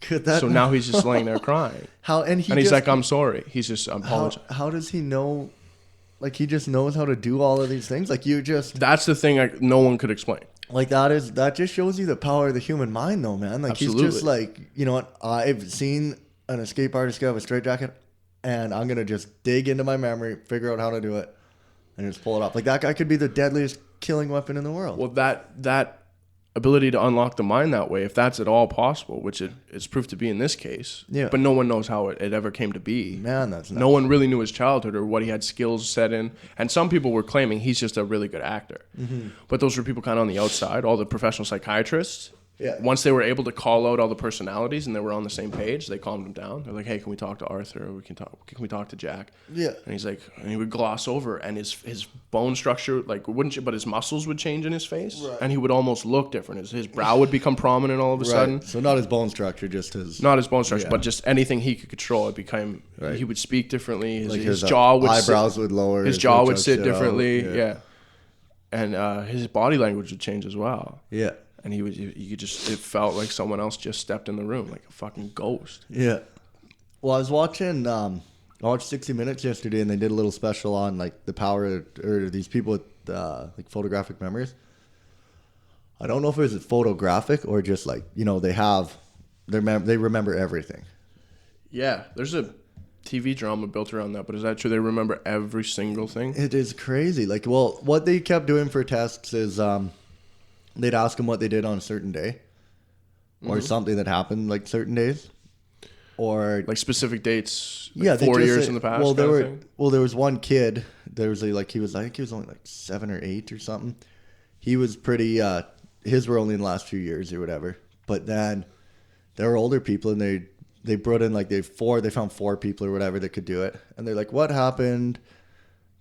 So now he's just laying there crying. He's like, I'm sorry. He's just apologizing. How does he know? Like, he just knows how to do all of these things? Like, That's the thing no one could explain. Like, that just shows you the power of the human mind, though, man. Like, Absolutely. He's just like, you know what? I've seen an escape artist get out of a straitjacket, and I'm going to just dig into my memory, figure out how to do it, and just pull it off. Like, that guy could be the deadliest killing weapon in the world. Well, that ability to unlock the mind that way, if that's at all possible, which it is proved to be in this case, but no one knows how it ever came to be. Man, that's nuts. No one really knew his childhood or what he had skills set in. And some people were claiming he's just a really good actor. Mm-hmm. But those were people kind of on the outside, all the professional psychiatrists. Yeah. Once they were able to call out all the personalities and they were on the same page, they calmed him down. They're like, hey, can we talk to Arthur? Or can we talk to Jack? Yeah. And he's like, and he would gloss over, and his bone structure, like, but his muscles would change in his face. Right. And he would almost look different. His brow would become prominent all of a sudden. So not his bone structure, just his... Not his bone structure, but just anything he could control. It became... Right. He would speak differently. His jaw would eyebrows would lower. His jaw would sit differently. Yeah. And his body language would change as well. Yeah. And it felt like someone else just stepped in the room, like a fucking ghost. Yeah. Well, I was watching, I watched 60 Minutes yesterday, and they did a little special on like the power or these people with like photographic memories. I don't know if it was photographic or just like, you know, they remember everything. Yeah, there's a TV drama built around that, but is that true? They remember every single thing? It is crazy. Like, well, what they kept doing for tests is they'd ask them what they did on a certain day. or something that happened like certain days, or Like specific dates. Like yeah, 4 years in the past. Well, thing? there was one kid. There was he was only like 7 or 8 or something. He was pretty. His were only in the last few years or whatever. But then there were older people, and they brought in like they found 4 people or whatever that could do it, and they're like, what happened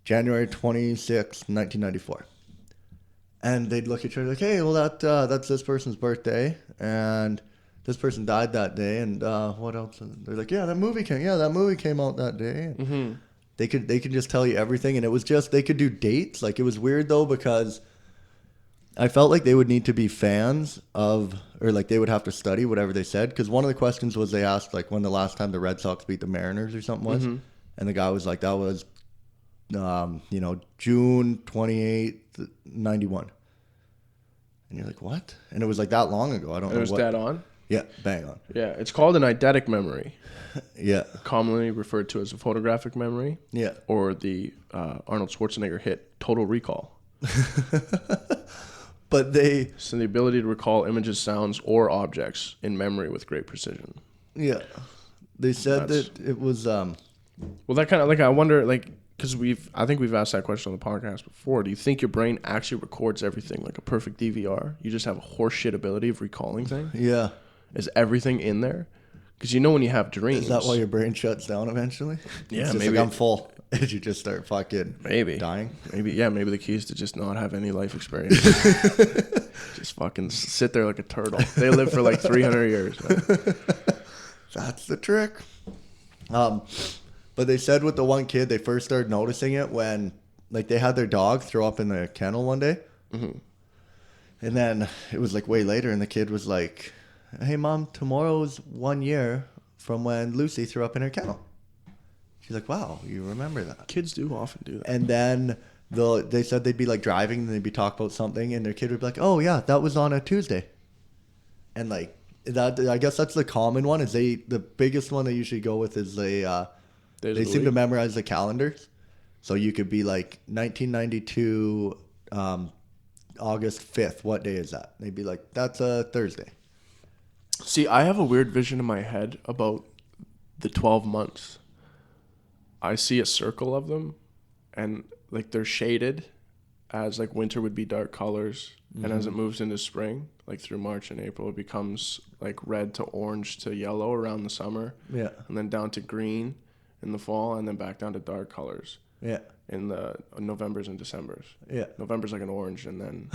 January 26th, 1994? And they'd look at each other like, hey, well that's this person's birthday, and this person died that day, and what else? They're like, that movie came out that day. Mm-hmm. They could just tell you everything, and it was just they could do dates. Like, it was weird though, because I felt like they would need to be fans of, or like they would have to study whatever they said, because one of the questions was they asked like when the last time the Red Sox beat the Mariners or something was, and the guy was like, that was June 28th, 91. And you're like, what? And it was like that long ago. I don't know. It was dead on? Yeah, bang on. Yeah, it's called an eidetic memory. Yeah. Commonly referred to as a photographic memory. Yeah. Or the Arnold Schwarzenegger hit Total Recall. But so the ability to recall images, sounds, or objects in memory with great precision. Yeah. They said that it was... Well, that kind of, like, I wonder, like... Because I think we've asked that question on the podcast before. Do you think your brain actually records everything like a perfect DVR? You just have a horseshit ability of recalling things? Yeah. Is everything in there? Because when you have dreams... Is that why your brain shuts down eventually? Yeah, maybe. Like, I'm full. Did you just start fucking dying? Maybe the key is to just not have any life experience. Just fucking sit there like a turtle. They live for like 300 years. Man. That's the trick. But they said with the one kid, they first started noticing it when, like, they had their dog throw up in the kennel one day. Mm-hmm. And then it was, like, way later, and the kid was like, hey, Mom, tomorrow's 1 year from when Lucy threw up in her kennel. She's like, wow, you remember that. Kids do often do that. And then they said they'd be, like, driving, and they'd be talking about something, and their kid would be like, oh, yeah, that was on a Tuesday. And, like, that, I guess that's the common one. The biggest one they usually go with is they seem to memorize the calendars. So you could be like 1992 August 5th. What day is that? They'd be like, that's a Thursday. See, I have a weird vision in my head about the 12 months. I see a circle of them, and like they're shaded as like winter would be dark colors. And as it moves into spring, like through March and April, it becomes like red to orange to yellow around the summer. Yeah. And then down to green in the fall, and then back down to dark colors. Yeah. In the Novembers and Decembers. Yeah. November's like an orange, and then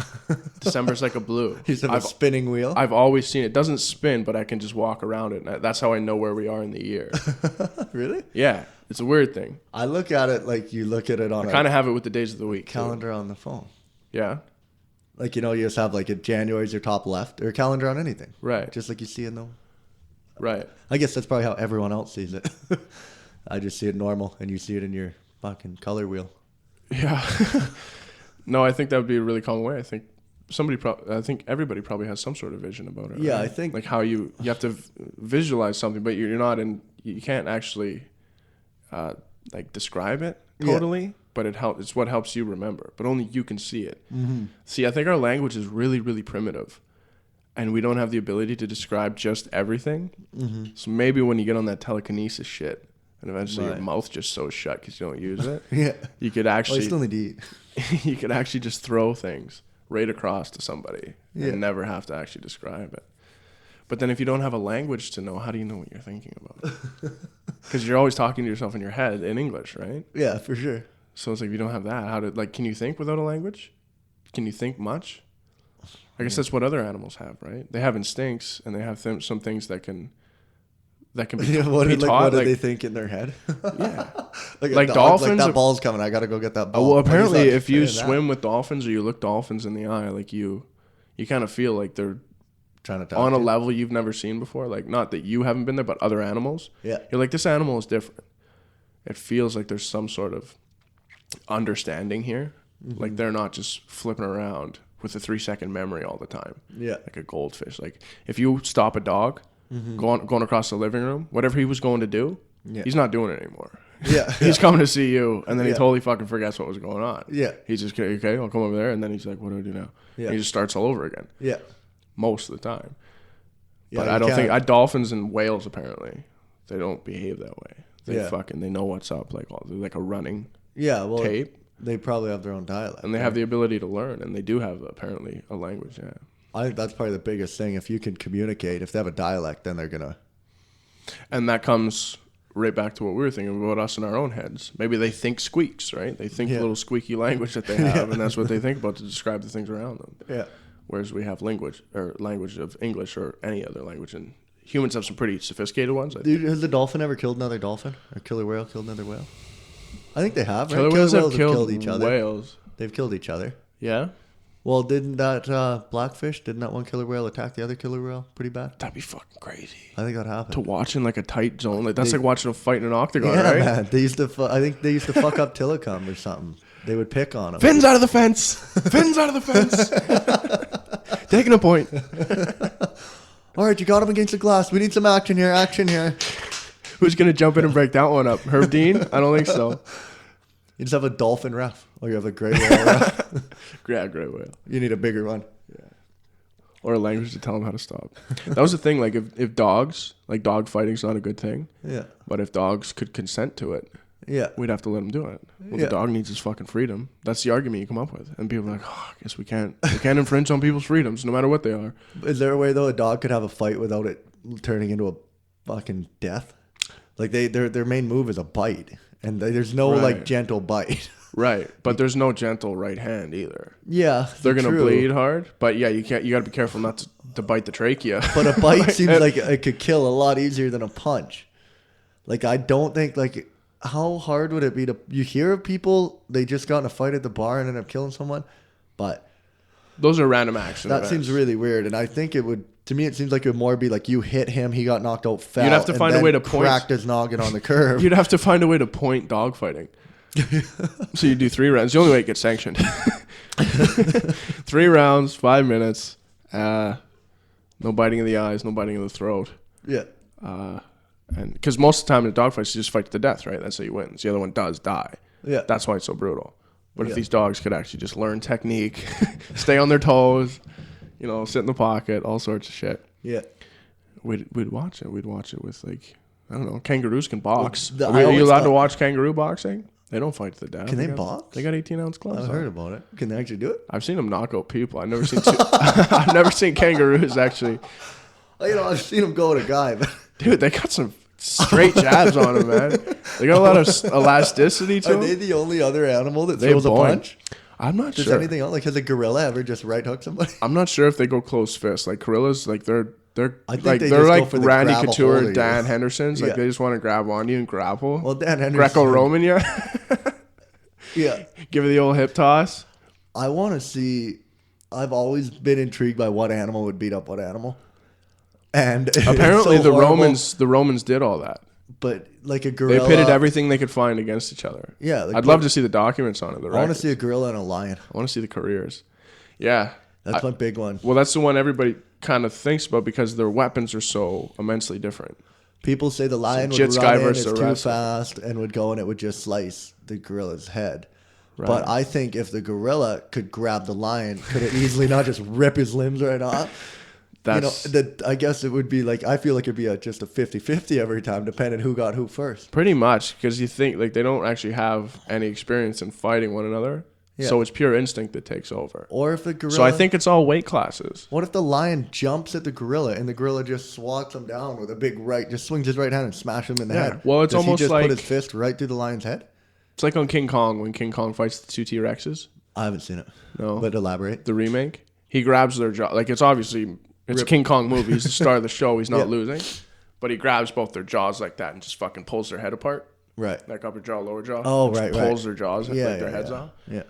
December's like a blue. He's on a spinning wheel. I've always seen it. It doesn't spin, but I can just walk around it. And that's how I know where we are in the year. Really? Yeah. It's a weird thing. I look at it like you look at it on I kind of have it with the days of the week. Calendar on the phone. Yeah. Like, you just have like a January's your top left, or a calendar on anything. Right. Just like you see in the... Right. I guess that's probably how everyone else sees it. I just see it normal, and you see it in your fucking color wheel. Yeah. No, I think that would be a really common way. I think everybody probably has some sort of vision about it. Yeah, right? I think like how you have to visualize something, but you're not you can't actually like describe it totally. Yeah. But it's what helps you remember. But only you can see it. Mm-hmm. See, I think our language is really, really primitive, and we don't have the ability to describe just everything. Mm-hmm. So maybe when you get on that telekinesis shit, and eventually your mouth just sews shut because you don't use it. Yeah, you could actually. You still need to eat. You could actually just throw things right across to somebody and never have to actually describe it. But then if you don't have a language to know, how do you know what you're thinking about? Because you're always talking to yourself in your head in English, right? Yeah, for sure. So it's like, if you don't have that, can you think without a language? Can you think much? I guess that's what other animals have, right? They have instincts, and they have some things that can be taught. What do they think in their head? Yeah. like dolphins. Like, that ball's coming. I got to go get that ball. Well, apparently if you swim with dolphins, or you look dolphins in the eye, like you kind of feel like they're trying to talk on a level you've never seen before. Like, not that you haven't been there, but other animals. Yeah. You're like, this animal is different. It feels like there's some sort of understanding here. Mm-hmm. Like, they're not just flipping around with a 3-second memory all the time. Yeah. Like a goldfish. Like, if you stop a dog going across the living room, whatever he was going to do, he's not doing it anymore. Yeah. He's coming to see you, and then he totally fucking forgets what was going on. Yeah. He's just, okay, I'll come over there, and then he's like, what do I do now? Yeah. And he just starts all over again. Yeah. Most of the time. Yeah, but you I don't think can't- dolphins and whales apparently they don't behave that way. They Yeah. they know what's up, like a running Yeah, well, tape, they probably have their own dialect. and they right? have the ability to learn, and they do have apparently a language. Yeah. I think that's probably the biggest thing. If you can communicate, if they have a dialect, then they're gonna. And that comes right back to what we were thinking about us in our own heads. Maybe they think squeaks, right? They think Yeah. little squeaky language that they have, and that's what they think about to describe the things around them. Yeah. Whereas we have language of English or any other language, and humans have some pretty sophisticated ones. I think. Dude, has the dolphin ever killed another dolphin? Or killer whale killed another whale? I think they have. Right? Killer whales have killed killed each other. whales. They've killed each other. Yeah, Well, didn't that blackfish? Didn't that one killer whale attack the other killer whale pretty bad? that'd be fucking crazy. I think that happened. To watch in like a tight zone, like that's like watching a fight in an octagon, Yeah, right? man. They used to. I think they used to fuck up Tillicum or something. They would pick on him. Fins out of the fence. Fins out of the fence. Taking a point. All right, you got him against the glass. We need some action here. Action here. Who's gonna jump in and break that one up? Herb Dean? I don't think so. You just have a dolphin ref, or you have a gray whale ref. Yeah, great whale. You need a bigger one. Or a language to tell them how to stop. That was the thing. Like if dogs, like dog fighting's not a good thing. Yeah. But if dogs could consent to it, Yeah. we'd have to let them do it. Well, Yeah. the dog needs his fucking freedom. That's the argument you come up with. And people are like, oh, I guess we can't infringe on people's freedoms, no matter what they are. Is there a way though a dog could have a fight without it turning into a fucking death? Like their main move is a bite, and there's no like Right. gentle bite. Right. But there's no gentle right hand either. Yeah, They're gonna true. bleed hard. But yeah, you gotta be careful not to bite the trachea. But a bite seems like it could kill a lot easier than a punch. Like I don't think like how hard would it be to you hear of people they just got in a fight at the bar and ended up killing someone, but Those are random actions. that seems really weird. And I think it would to me it seems like it would more be like you hit him, he got knocked out fell. You'd have to find a way to point- cracked his noggin on the curb. You'd have to find a way to point dog fighting. So you do 3 rounds. The only way it gets sanctioned. 3 rounds, 5 minutes. No biting in the eyes, no biting in the throat. Yeah. And because most of the time in a dog fight, you just fight to the death, right? That's how you win. The other one does die. Yeah. That's why it's so brutal. But Yeah. if these dogs could actually just learn technique, stay on their toes, sit in the pocket, all sorts of shit, Yeah. we'd watch it. We'd watch it with like, I don't know, kangaroos can box. Well, Are you always allowed to thought- watch kangaroo boxing? They don't fight to the death. Can they got- box? They got 18-ounce gloves. I've on. heard about it. Can they actually do it? I've seen them knock out people. I've never seen. I've never seen kangaroos actually. I've seen him go at a guy, but Dude, they got some straight jabs on them, man. They got a lot of elasticity to are them. they the only other animal that They throws a boing. punch? I'm not Does sure. anything else? Like, has a gorilla ever just right hooked somebody? I'm not sure if they go close fist. Like gorillas, like they're I think like they they're just go like for the Randy grab a Couture, hold of you. Dan Henderson's. Like Yeah. they just want to grab on you and grapple. Well, Dan Henderson. Greco-Roman, yeah. Yeah. Give it the old hip toss. I want to see. I've always been intrigued by what animal would beat up what animal. And it's Apparently, so the horrible, Romans did all that. But like a They gorilla. pitted everything they could find against each other. Yeah. Like I'd love to see the documents on it. I want to see a gorilla and a lion. I want to see the careers. Yeah. That's my big one. Well, that's the one everybody kind of thinks about because their weapons are so immensely different. People say the lion would Jits run guy in, versus it's a too wrestler. fast, and would go and it would just slice the gorilla's head. Right. But I think if the gorilla could grab the lion, could it easily not just rip his limbs right off? That's I guess it would be like, I feel like it'd be just a 50-50 every time, depending who got who first. pretty much because you think like they don't actually have any experience in fighting one another. Yeah. So it's pure instinct that takes over. Or if the gorilla. So I think it's all weight classes. What if the lion jumps at the gorilla and the gorilla just swats him down with a big right, just swings his right hand and smashes him in the Yeah. head? Well, it's Does almost he just like- put his fist right through the lion's head? It's like on King Kong when King Kong fights the 2 T-Rexes. I haven't seen it. No. But elaborate. The remake. He grabs their jaw. Like it's obviously it's a King Kong movie. He's the star of the show. He's not Yeah. losing. But he grabs both their jaws like that and just fucking pulls their head apart. Right. Like upper jaw, lower jaw. Oh, And just right, Pulls right. their jaws Yeah, like their yeah, heads yeah. off. Yeah.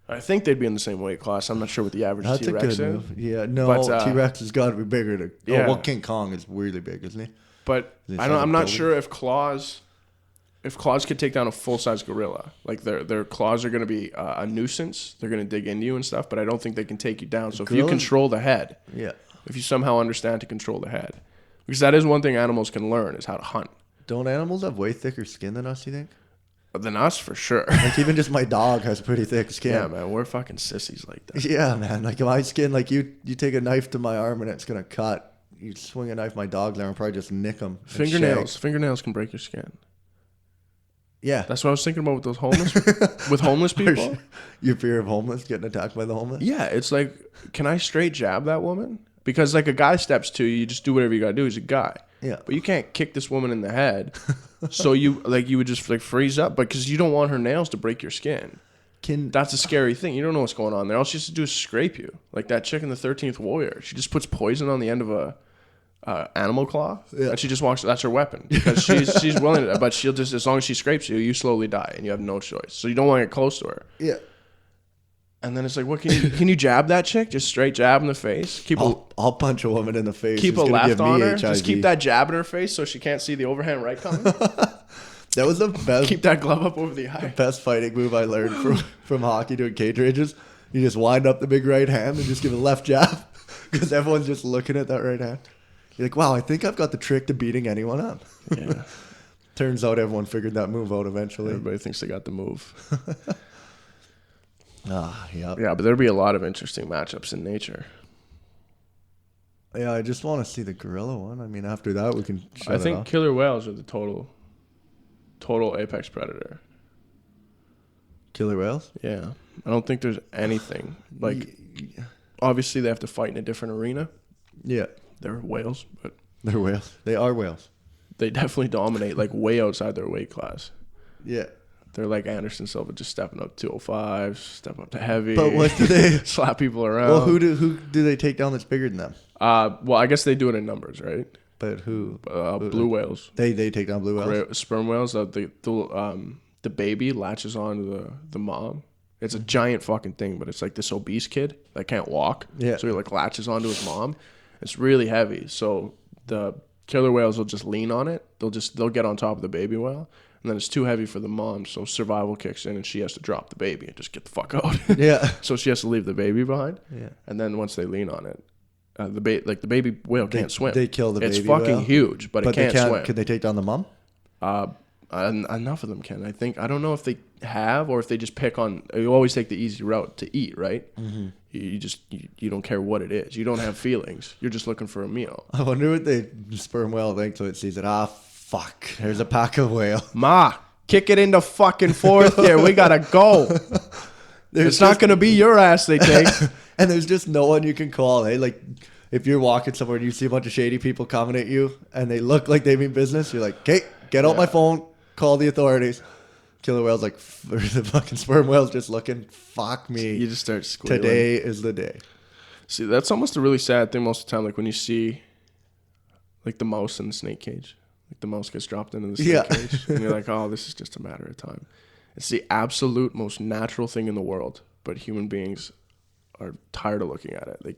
I think they'd be in the same weight class. I'm not sure what the average That's a T-Rex is. good move. Yeah, no, But, T-Rex has got to be bigger. yeah. Oh, well, King Kong is really big, isn't he? But They I don't, said I'm it not killed sure if claws could take down a full-size gorilla. Like their claws are going to be a nuisance. They're going to dig into you and stuff, but I don't think they can take you down. So if you Gorillas- control the head, Yeah. if you somehow understand to control the head, because that is one thing animals can learn is how to hunt. Don't animals have way thicker skin than us, you think? Than us, for sure. Like, even just my dog has pretty thick skin. Yeah, man, we're fucking sissies like that. Yeah, man. Like, my skin, like, you take a knife to my arm and it's going to cut you swing a knife my dog's arm, probably just nick him. Fingernails can break your skin. Yeah. That's what I was thinking about with those homeless people. Your fear of homeless, getting attacked by the homeless? Yeah, it's like, can I straight jab that woman? Because like a guy steps to you, you just do whatever you gotta do. He's a guy. Yeah. But you can't kick this woman in the head. So you would just like freeze up, because you don't want her nails to break your skin. That's a scary thing. You don't know what's going on there. All she has to do is scrape you. Like that chick in the 13th Warrior. She just puts poison on the end of a animal claw, and she just walks. That's her weapon, because she's willing to. But she'll just, as long as she scrapes you, you slowly die, and you have no choice. So you don't want to get close to her. Yeah. And then it's like, what can you jab that chick? Just straight jab in the face. I'll punch a woman in the face. Keep a left on her. HIV. Just keep that jab in her face so she can't see the overhand right coming. That was the best. Keep that glove up over the eye. Best fighting move I learned from hockey doing cage rages. You just wind up the big right hand and just give a left jab, because everyone's just looking at that right hand. You're like, wow, I think I've got the trick to beating anyone up. Yeah. Turns out everyone figured that move out eventually. Everybody thinks they got the move. Yeah. Yeah, but there'll be a lot of interesting matchups in nature. Yeah, I just want to see the gorilla one. I mean, after that, we can shut I think it off. killer whales are the total apex predator. Killer whales? Yeah. I don't think there's anything. Like, obviously they have to fight in a different arena. Yeah. They're whales, but They're whales. They are whales. they definitely dominate, like, way outside their weight class. Yeah. They're like Anderson Silva, just stepping up 205, step up to heavy. But what do they slap people around? Well, who do they take down that's bigger than them? Well, I guess they do it in numbers, right? But who? Blue whales. They take down blue whales. Sperm whales. The baby latches on to the mom. It's a giant fucking thing, but it's like this obese kid that can't walk. Yeah. So he like latches onto his mom. It's really heavy. So the killer whales will just lean on it. They'll get on top of the baby whale. And then it's too heavy for the mom, so survival kicks in, and she has to drop the baby and just get the fuck out. Yeah. So she has to leave the baby behind. Yeah. And then once they lean on it, the baby whale can't swim. They kill the baby It's fucking whale? huge, but it can't swim. Can they take down the mom? Enough of them can. I don't know if they have, or if they just pick on. You always take the easy route to eat, right? Mm-hmm. You don't care what it is. You don't have feelings. You're just looking for a meal. I wonder what the sperm whale thinks when it sees it. Fuck. There's a pack of whale. Ma, kick it into fucking fourth here. We gotta go. It's not gonna be your ass they take. And there's just no one you can call. Hey, like, if you're walking somewhere and you see a bunch of shady people coming at you and they look like they mean business, you're like, okay, get out my phone, call the authorities. Killer whale's like, or the fucking sperm whale's just looking, fuck me. You just start squealing. Today is the day. See, that's almost a really sad thing most of the time. Like when you see, like, the mouse in the snake cage. Like the mouse gets dropped into the snake cage. And you're like, oh, this is just a matter of time. It's the absolute most natural thing in the world. But human beings are tired of looking at it. Like,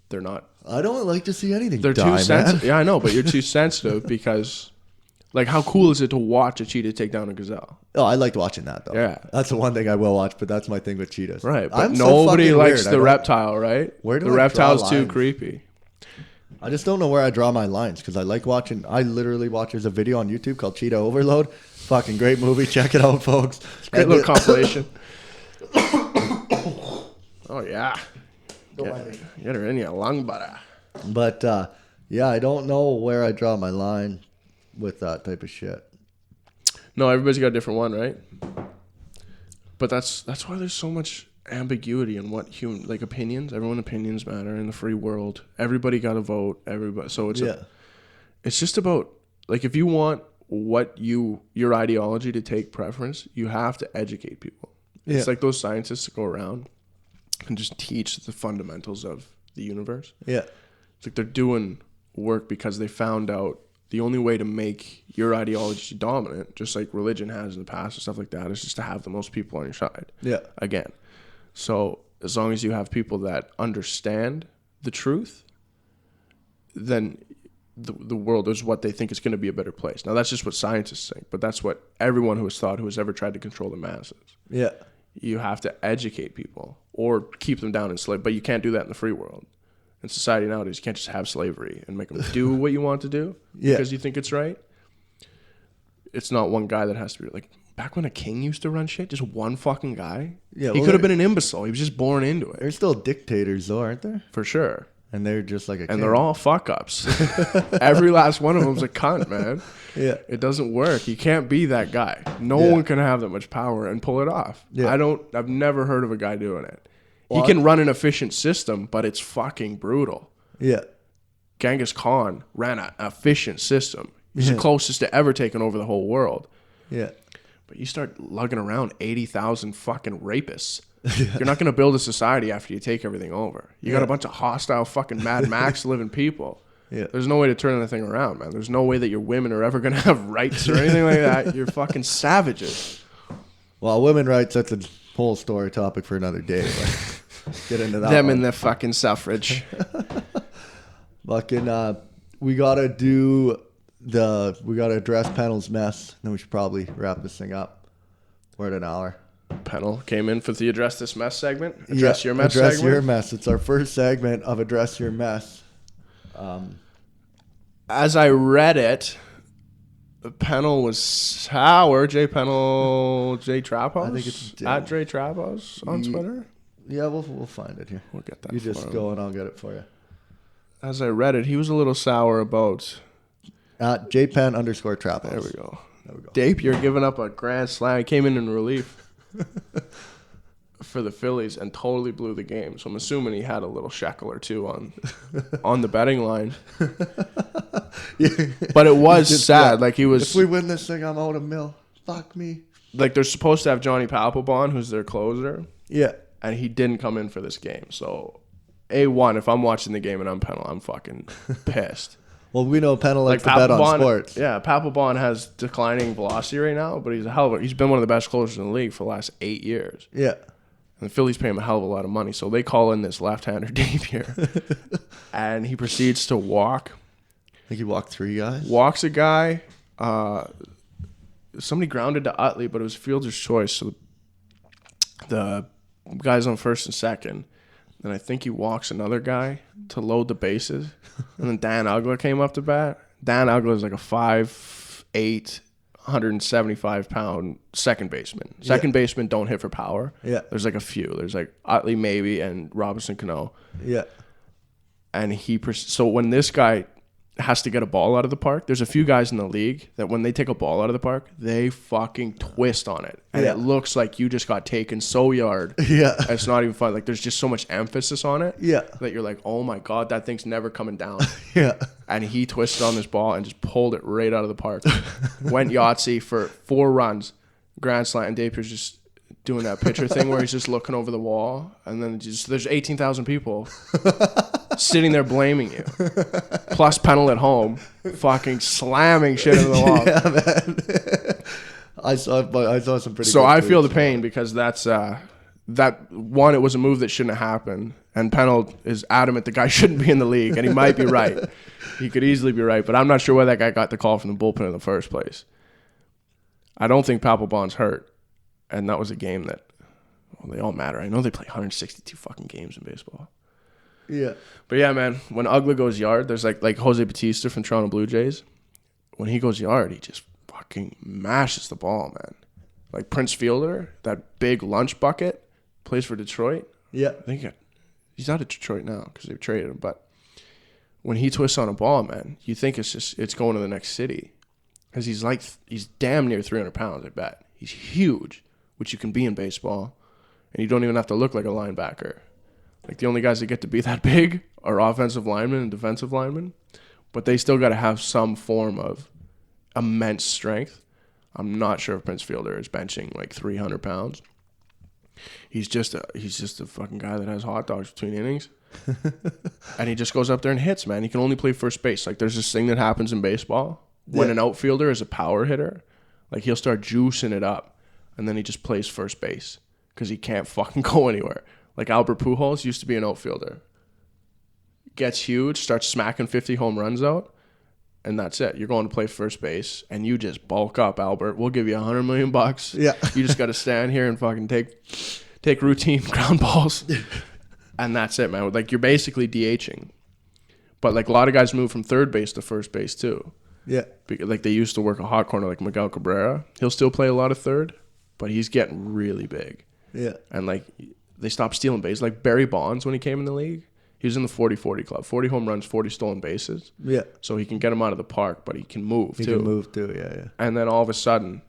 they're not. I don't like to see anything They're die, too sensitive. man. Yeah, I know, but you're too sensitive because, like, how cool is it to watch a cheetah take down a gazelle? Oh, I liked watching that, though. Yeah. That's the one thing I will watch, but that's my thing with cheetahs. Right, but I'm nobody so likes weird. the reptile, right? Where do the I reptile's draw too lines? creepy. I just don't know where I draw my lines because I like watching. I literally watch. There's a video on YouTube called Cheetah Overload. Fucking great movie. Check it out, folks. Great little compilation. Oh, yeah. Get her in your lung butter. But, yeah, I don't know where I draw my line with that type of shit. No, everybody's got a different one, right? But that's why there's so much ambiguity in what human, like, opinions. Everyone's opinions matter in the free world. Everybody got to vote. Everybody. So it's it's just about, like, if you want your ideology to take preference, you have to educate people. Yeah. It's like those scientists that go around and just teach the fundamentals of the universe. Yeah. It's like they're doing work because they found out the only way to make your ideology dominant, just like religion has in the past and stuff like that, is just to have the most people on your side. Yeah. Again. So as long as you have people that understand the truth, then the world is what they think is going to be a better place. Now, that's just what scientists think, but that's what everyone who has ever tried to control the masses. Yeah. You have to educate people or keep them down in slavery, but you can't do that in the free world. In society nowadays, you can't just have slavery and make them do what you want to do because you think it's right. It's not one guy that has to be like, back when a king used to run shit, just one fucking guy. Yeah, he could have been an imbecile. He was just born into it. There's still dictators, though, aren't there? For sure. And they're just like a And king. they're all fuck ups. Every last one of them's a cunt, man. Yeah. It doesn't work. You can't be that guy. No Yeah. one can have that much power and pull it off. Yeah. I've never heard of a guy doing it. Well, He can run an efficient system, but it's fucking brutal. Yeah. Genghis Khan ran an efficient system. He's Yeah. the closest to ever taking over the whole world. Yeah. But you start lugging around 80,000 fucking rapists. You're not going to build a society after you take everything over. You got a bunch of hostile fucking Mad Max living people. Yeah. There's no way to turn that thing around, man. There's no way that your women are ever going to have rights or anything like that. You're fucking savages. Well, women rights, that's a whole story topic for another day. But get into that Them one. and the fucking suffrage. Fucking, we got to address Pennell's mess. Then we should probably wrap this thing up. We're at an hour. Pennell came in for the Address This Mess segment. Address Your Mess Address segment. Your Mess. It's our first segment of Address Your Mess. As I read it, Pennell was sour. J Trap House? I think it's at J Trap House on Twitter. Yeah, we'll find it here. We'll get that. You for just him. go and I'll get it for you. As I read it, he was a little sour about. At JPen_Trap House. There we go. There we go. Dapier giving up a grand slam. He came in relief for the Phillies and totally blew the game. So I'm assuming he had a little shekel or two on the betting line. Yeah. But it was Just, sad. yeah. Like he was. If we win this thing, I'm out a mil. Fuck me. Like they're supposed to have Johnny Papelbon, who's their closer, Yeah. and he didn't come in for this game. So A1, if I'm watching the game and I'm Pennell, I'm fucking pissed. Well, we know Pennell likes to bet on sports. Yeah, Papelbon has declining velocity right now, but he's a hell of a. He's been one of the best closers in the league for the last 8 years. Yeah. And the Phillies pay him a hell of a lot of money, so they call in this left-hander Dapier, and he proceeds to walk. I think he walked 3 guys. Walks a guy. Somebody grounded to Utley, but it was fielder's choice. So the guy's on first and second. Then I think he walks another guy to load the bases. And then Dan Ugler came up to bat. Dan Ugler is like a 5'8", 175-pound second baseman. Second basemen don't hit for power. Yeah. There's like a few. There's like Utley maybe and Robinson Cano. Yeah. And so when this guy has to get a ball out of the park, there's a few guys in the league that when they take a ball out of the park, they fucking twist on it. And it looks like you just got taken so yard. Yeah. It's not even fun. Like there's just so much emphasis on it. Yeah. That you're like, oh my God, that thing's never coming down. Yeah. And he twisted on this ball and just pulled it right out of the park. Went Yahtzee for 4 runs, grand slam, and Dapier's just doing that pitcher thing where he's just looking over the wall, and then there's 18,000 people sitting there blaming you. Plus Pennell at home, fucking slamming shit into the wall. Yeah, man. I saw some pretty. So good I feel the tweets. pain because that's that one. It was a move that shouldn't have happened, and Pennell is adamant the guy shouldn't be in the league, and he might be right. He could easily be right, but I'm not sure why that guy got the call from the bullpen in the first place. I don't think Papelbon's hurt. And that was a game that, well, they all matter. I know they play 162 fucking games in baseball. Yeah. But yeah, man, when Ugla goes yard, there's like Jose Bautista from Toronto Blue Jays. When he goes yard, he just fucking mashes the ball, man. Like Prince Fielder, that big lunch bucket, plays for Detroit. Yeah. I think he's out of Detroit now because they've traded him. But when he twists on a ball, man, you think it's going to the next city. Because he's damn near 300 pounds, I bet. He's huge, which you can be in baseball, and you don't even have to look like a linebacker. Like the only guys that get to be that big are offensive linemen and defensive linemen, but they still got to have some form of immense strength. I'm not sure if Prince Fielder is benching like 300 pounds. He's just a fucking guy that has hot dogs between innings, and he just goes up there and hits, man. He can only play first base. Like there's this thing that happens in baseball when an outfielder is a power hitter, like he'll start juicing it up. And then he just plays first base because he can't fucking go anywhere. Like Albert Pujols used to be an outfielder. Gets huge, starts smacking 50 home runs out, and that's it. You're going to play first base, and you just bulk up, Albert. We'll give you $100 million. Yeah. You just got to stand here and fucking take routine ground balls, and that's it, man. Like you're basically DHing. But like a lot of guys move from third base to first base too. Yeah. Like they used to work a hot corner like Miguel Cabrera. He'll still play a lot of third. But he's getting really big. Yeah. And, like, they stopped stealing bases. Like, Barry Bonds, when he came in the league, He was in the 40-40 club. 40 home runs, 40 stolen bases. Yeah. So he can get him out of the park, but he can move, He too. can move, too, yeah. And then all of a sudden,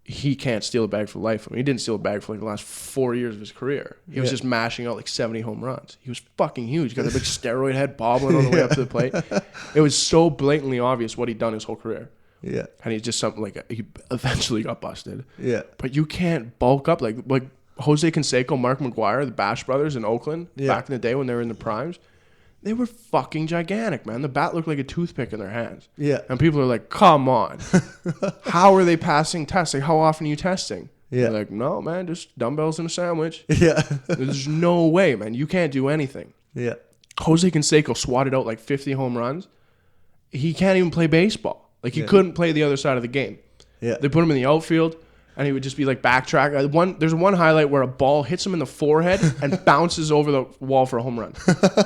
he can't steal a bag for the life of him. He didn't steal a bag for like the last 4 years of his career. He was just mashing out like 70 home runs. He was fucking huge. He got a big steroid head bobbling on the way up to the plate. It was so blatantly obvious what he'd done his whole career. Yeah. And he's just something like, he eventually got busted. Yeah. But you can't bulk up. Like Jose Canseco, Mark McGuire, the Bash brothers in Oakland, back in the day when they were in the primes, they were fucking gigantic, man. The bat looked like a toothpick in their hands. Yeah. And people are like, come on. How are they passing tests? Like, how often are you testing? Yeah. They're like, no, man, just dumbbells and a sandwich. Yeah. There's no way, man. You can't do anything. Yeah. Jose Canseco swatted out like 50 home runs. He can't even play baseball. Like, he couldn't play the other side of the game. Yeah. They put him in the outfield, and he would just be like backtrack. There's one highlight where a ball hits him in the forehead and bounces over the wall for a home run.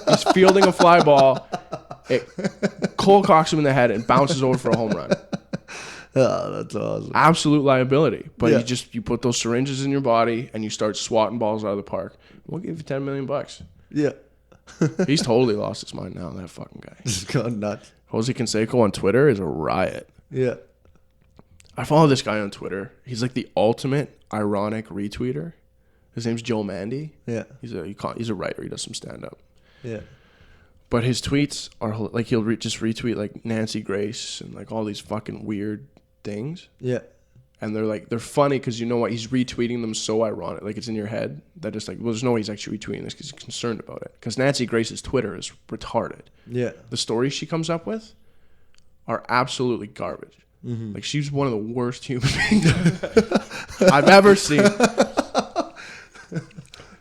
He's fielding a fly ball. It cold cocks him in the head and bounces over for a home run. Oh, that's awesome. Absolute liability. But you put those syringes in your body and you start swatting balls out of the park. We'll give you $10 million. Yeah. He's totally lost his mind now, that fucking guy. Just gone nuts. Jose Canseco on Twitter is a riot. Yeah. I follow this guy on Twitter. He's like the ultimate ironic retweeter. His name's Joe Mandy. Yeah. He's a writer. He does some stand-up. Yeah. But his tweets are like he'll just retweet like Nancy Grace and like all these fucking weird things. Yeah. And they're funny because you know what? He's retweeting them so ironic. Like it's in your head that it's like, well, there's no way he's actually retweeting this because he's concerned about it. Because Nancy Grace's Twitter is retarded. Yeah. The stories she comes up with are absolutely garbage. Mm-hmm. Like she's one of the worst human beings I've ever seen.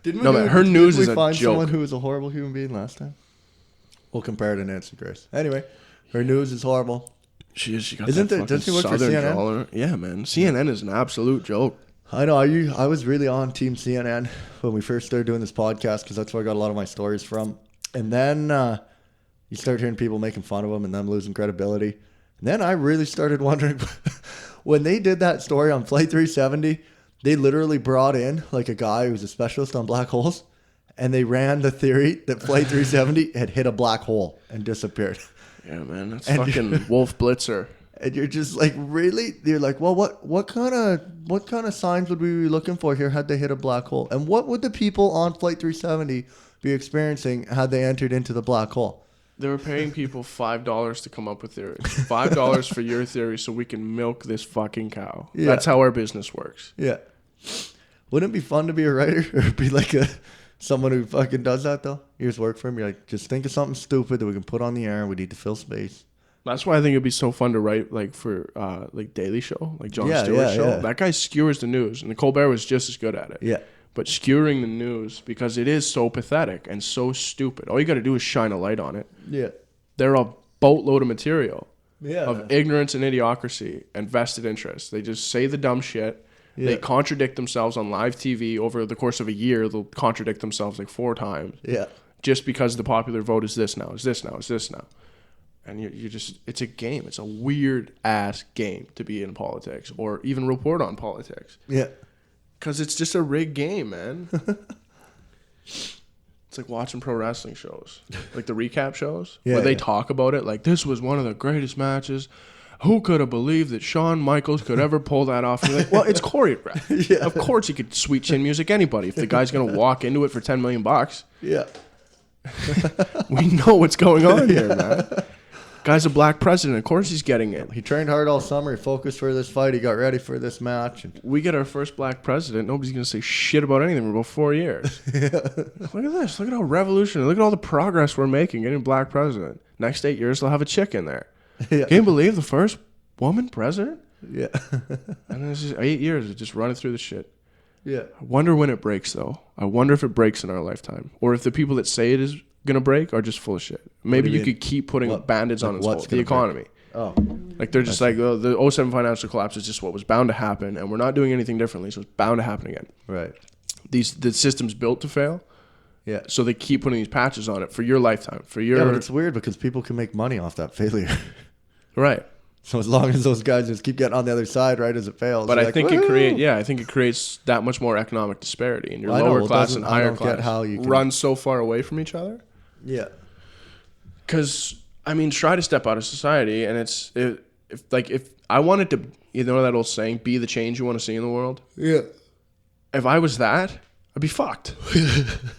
Her news is a find joke. Someone who was a horrible human being last time? We'll compare to Nancy Grace. Anyway, her news is horrible. She got Isn't that there? Doesn't she work for Southern CNN? drawl. Yeah, man. CNN is an absolute joke. I know. I was really on Team CNN when we first started doing this podcast because that's where I got a lot of my stories from. And then you start hearing people making fun of them and them losing credibility. And then I really started wondering when they did that story on Flight 370, they literally brought in like a guy who's a specialist on black holes. And they ran the theory that Flight 370 had hit a black hole and disappeared. Yeah, man, that's fucking Wolf Blitzer. And you're just like, really? You're like, well, what kind of signs would we be looking for here had they hit a black hole? And what would the people on Flight 370 be experiencing had they entered into the black hole? They were paying people $5 to come up with theories. $5 for your theory so we can milk this fucking cow. Yeah. That's how our business works. Yeah. Wouldn't it be fun to be a writer or be like someone who fucking does that, though? You just work for him. You're like, just think of something stupid that we can put on the air and we need to fill space. That's why I think it'd be so fun to write, like, for, like, Daily Show, like Jon Stewart's show. Yeah. That guy skewers the news, and Colbert was just as good at it. Yeah. But skewering the news, because it is so pathetic and so stupid. All you got to do is shine a light on it. Yeah. They're a boatload of material of man. Ignorance and idiocracy and vested interests. They just say the dumb shit. Yeah. They contradict themselves on live TV over the course of a year. They'll contradict themselves like 4 times. Yeah. Just because the popular vote is this now, is this now, is this now. And you just, it's a game. It's a weird ass game to be in politics or even report on politics. Yeah. Because it's just a rigged game, man. It's like watching pro wrestling shows, like the recap shows, where they talk about it. Like, this was one of the greatest matches. Who could have believed that Shawn Michaels could ever pull that off? And you're like, well, it's choreographed. Yeah. Of course he could sweet chin music anybody. If the guy's going to walk into it for $10 million. Yeah. We know what's going on here, man. Guy's a black president. Of course he's getting it. He trained hard all summer. He focused for this fight. He got ready for this match. We get our first black president. Nobody's going to say shit about anything for about 4 years. Yeah. Look at this. Look at how revolutionary. Look at all the progress we're making getting a black president. Next 8 years, they'll have a chick in there. Yeah. Can you believe the first woman president? Yeah. And this is 8 years of just running through the shit. Yeah. I wonder when it breaks, though. I wonder if it breaks in our lifetime. Or if the people that say it is going to break are just full of shit. Maybe you could keep putting band-aids on the economy. Oh. Like they're just like, oh, the 07 financial collapse is just what was bound to happen, and we're not doing anything differently, so it's bound to happen again. Right. The system's built to fail. Yeah. So they keep putting these patches on it for your lifetime. Yeah, but it's weird because people can make money off that failure. Right. So as long as those guys just keep getting on the other side, right, as it fails. But I think it creates that much more economic disparity, and your lower class and higher class run so far away from each other. Yeah. Because, I mean, try to step out of society, and if I wanted to, you know that old saying, be the change you want to see in the world? Yeah. If I was that, I'd be fucked.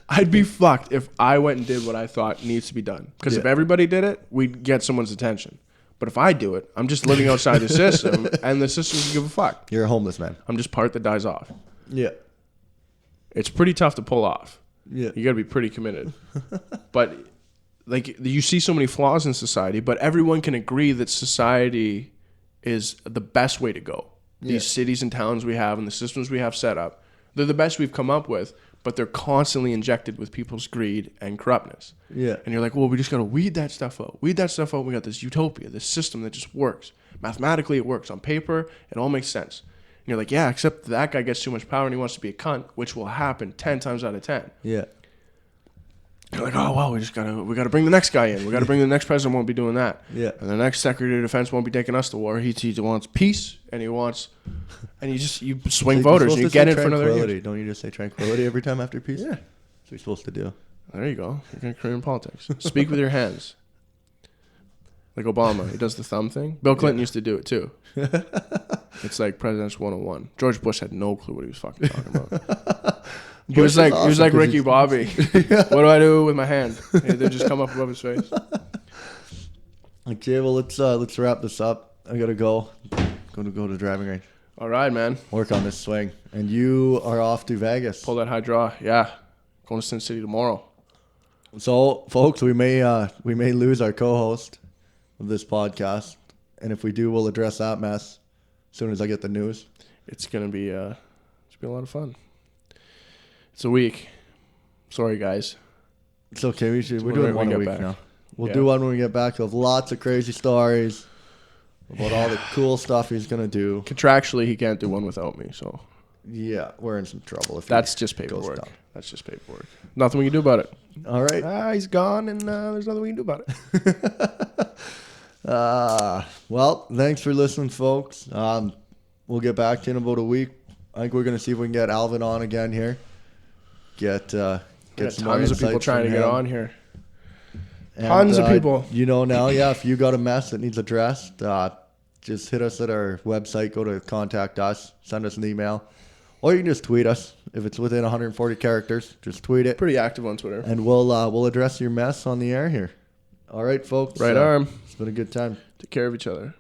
I'd be fucked if I went and did what I thought needs to be done. Because if everybody did it, we'd get someone's attention. But if I do it, I'm just living outside the system, and the system doesn't give a fuck. You're a homeless man. I'm just part that dies off. Yeah. It's pretty tough to pull off. Yeah. You got to be pretty committed. But like, you see so many flaws in society, but everyone can agree that society is the best way to go. Yeah. These cities and towns we have and the systems we have set up, they're the best we've come up with, but they're constantly injected with people's greed and corruptness. Yeah. And you're like, well, we just got to weed that stuff out. Weed that stuff out. We got this utopia, this system that just works. Mathematically, it works. On paper, it all makes sense. And you're like, yeah, except that guy gets too much power and he wants to be a cunt, which will happen 10 times out of 10. Yeah. You're like, oh, well, we got to bring the next guy in. We got to bring the next president won't be doing that. Yeah. And the next secretary of defense won't be taking us to war. He wants peace, and you swing voters, and you get in for another year. Don't you just say tranquility every time after peace? Yeah. That's what you're supposed to do. There you go. You're going to career in politics. Speak with your hands. Like Obama, he does the thumb thing. Bill Clinton used to do it too. It's like President's 101. George Bush had no clue what he was fucking talking about. He was like Ricky Bobby. What do I do with my hand? They just come up above his face. Okay, well let's wrap this up. I gotta go. Go to the driving range. All right, man. Work on this swing, and you are off to Vegas. Pull that high draw. Yeah, going to Sin City tomorrow. So, folks, we may lose our co-host of this podcast, and if we do, we'll address that mess as soon as I get the news. It's gonna be a lot of fun. It's a week. Sorry, guys. It's okay. We're doing one a week now. We'll do one when we get back. We'll have lots of crazy stories about all the cool stuff he's gonna do. Contractually, he can't do one without me. So yeah, we're in some trouble. If that's just paperwork. That's just paperwork. Nothing we can do about it. All right. He's gone, and there's nothing we can do about it. Well, thanks for listening, folks. We'll get back to you in about a week. I think we're gonna see if we can get Alvin on again here. Get some tons of people trying to get on here. And, tons of people. You know now, if you got a mess that needs addressed, just hit us at our website. Go to contact us. Send us an email. Or you can just tweet us. If it's within 140 characters, just tweet it. Pretty active on Twitter. And we'll address your mess on the air here. All right, folks. Right arm. It's been a good time. Take care of each other.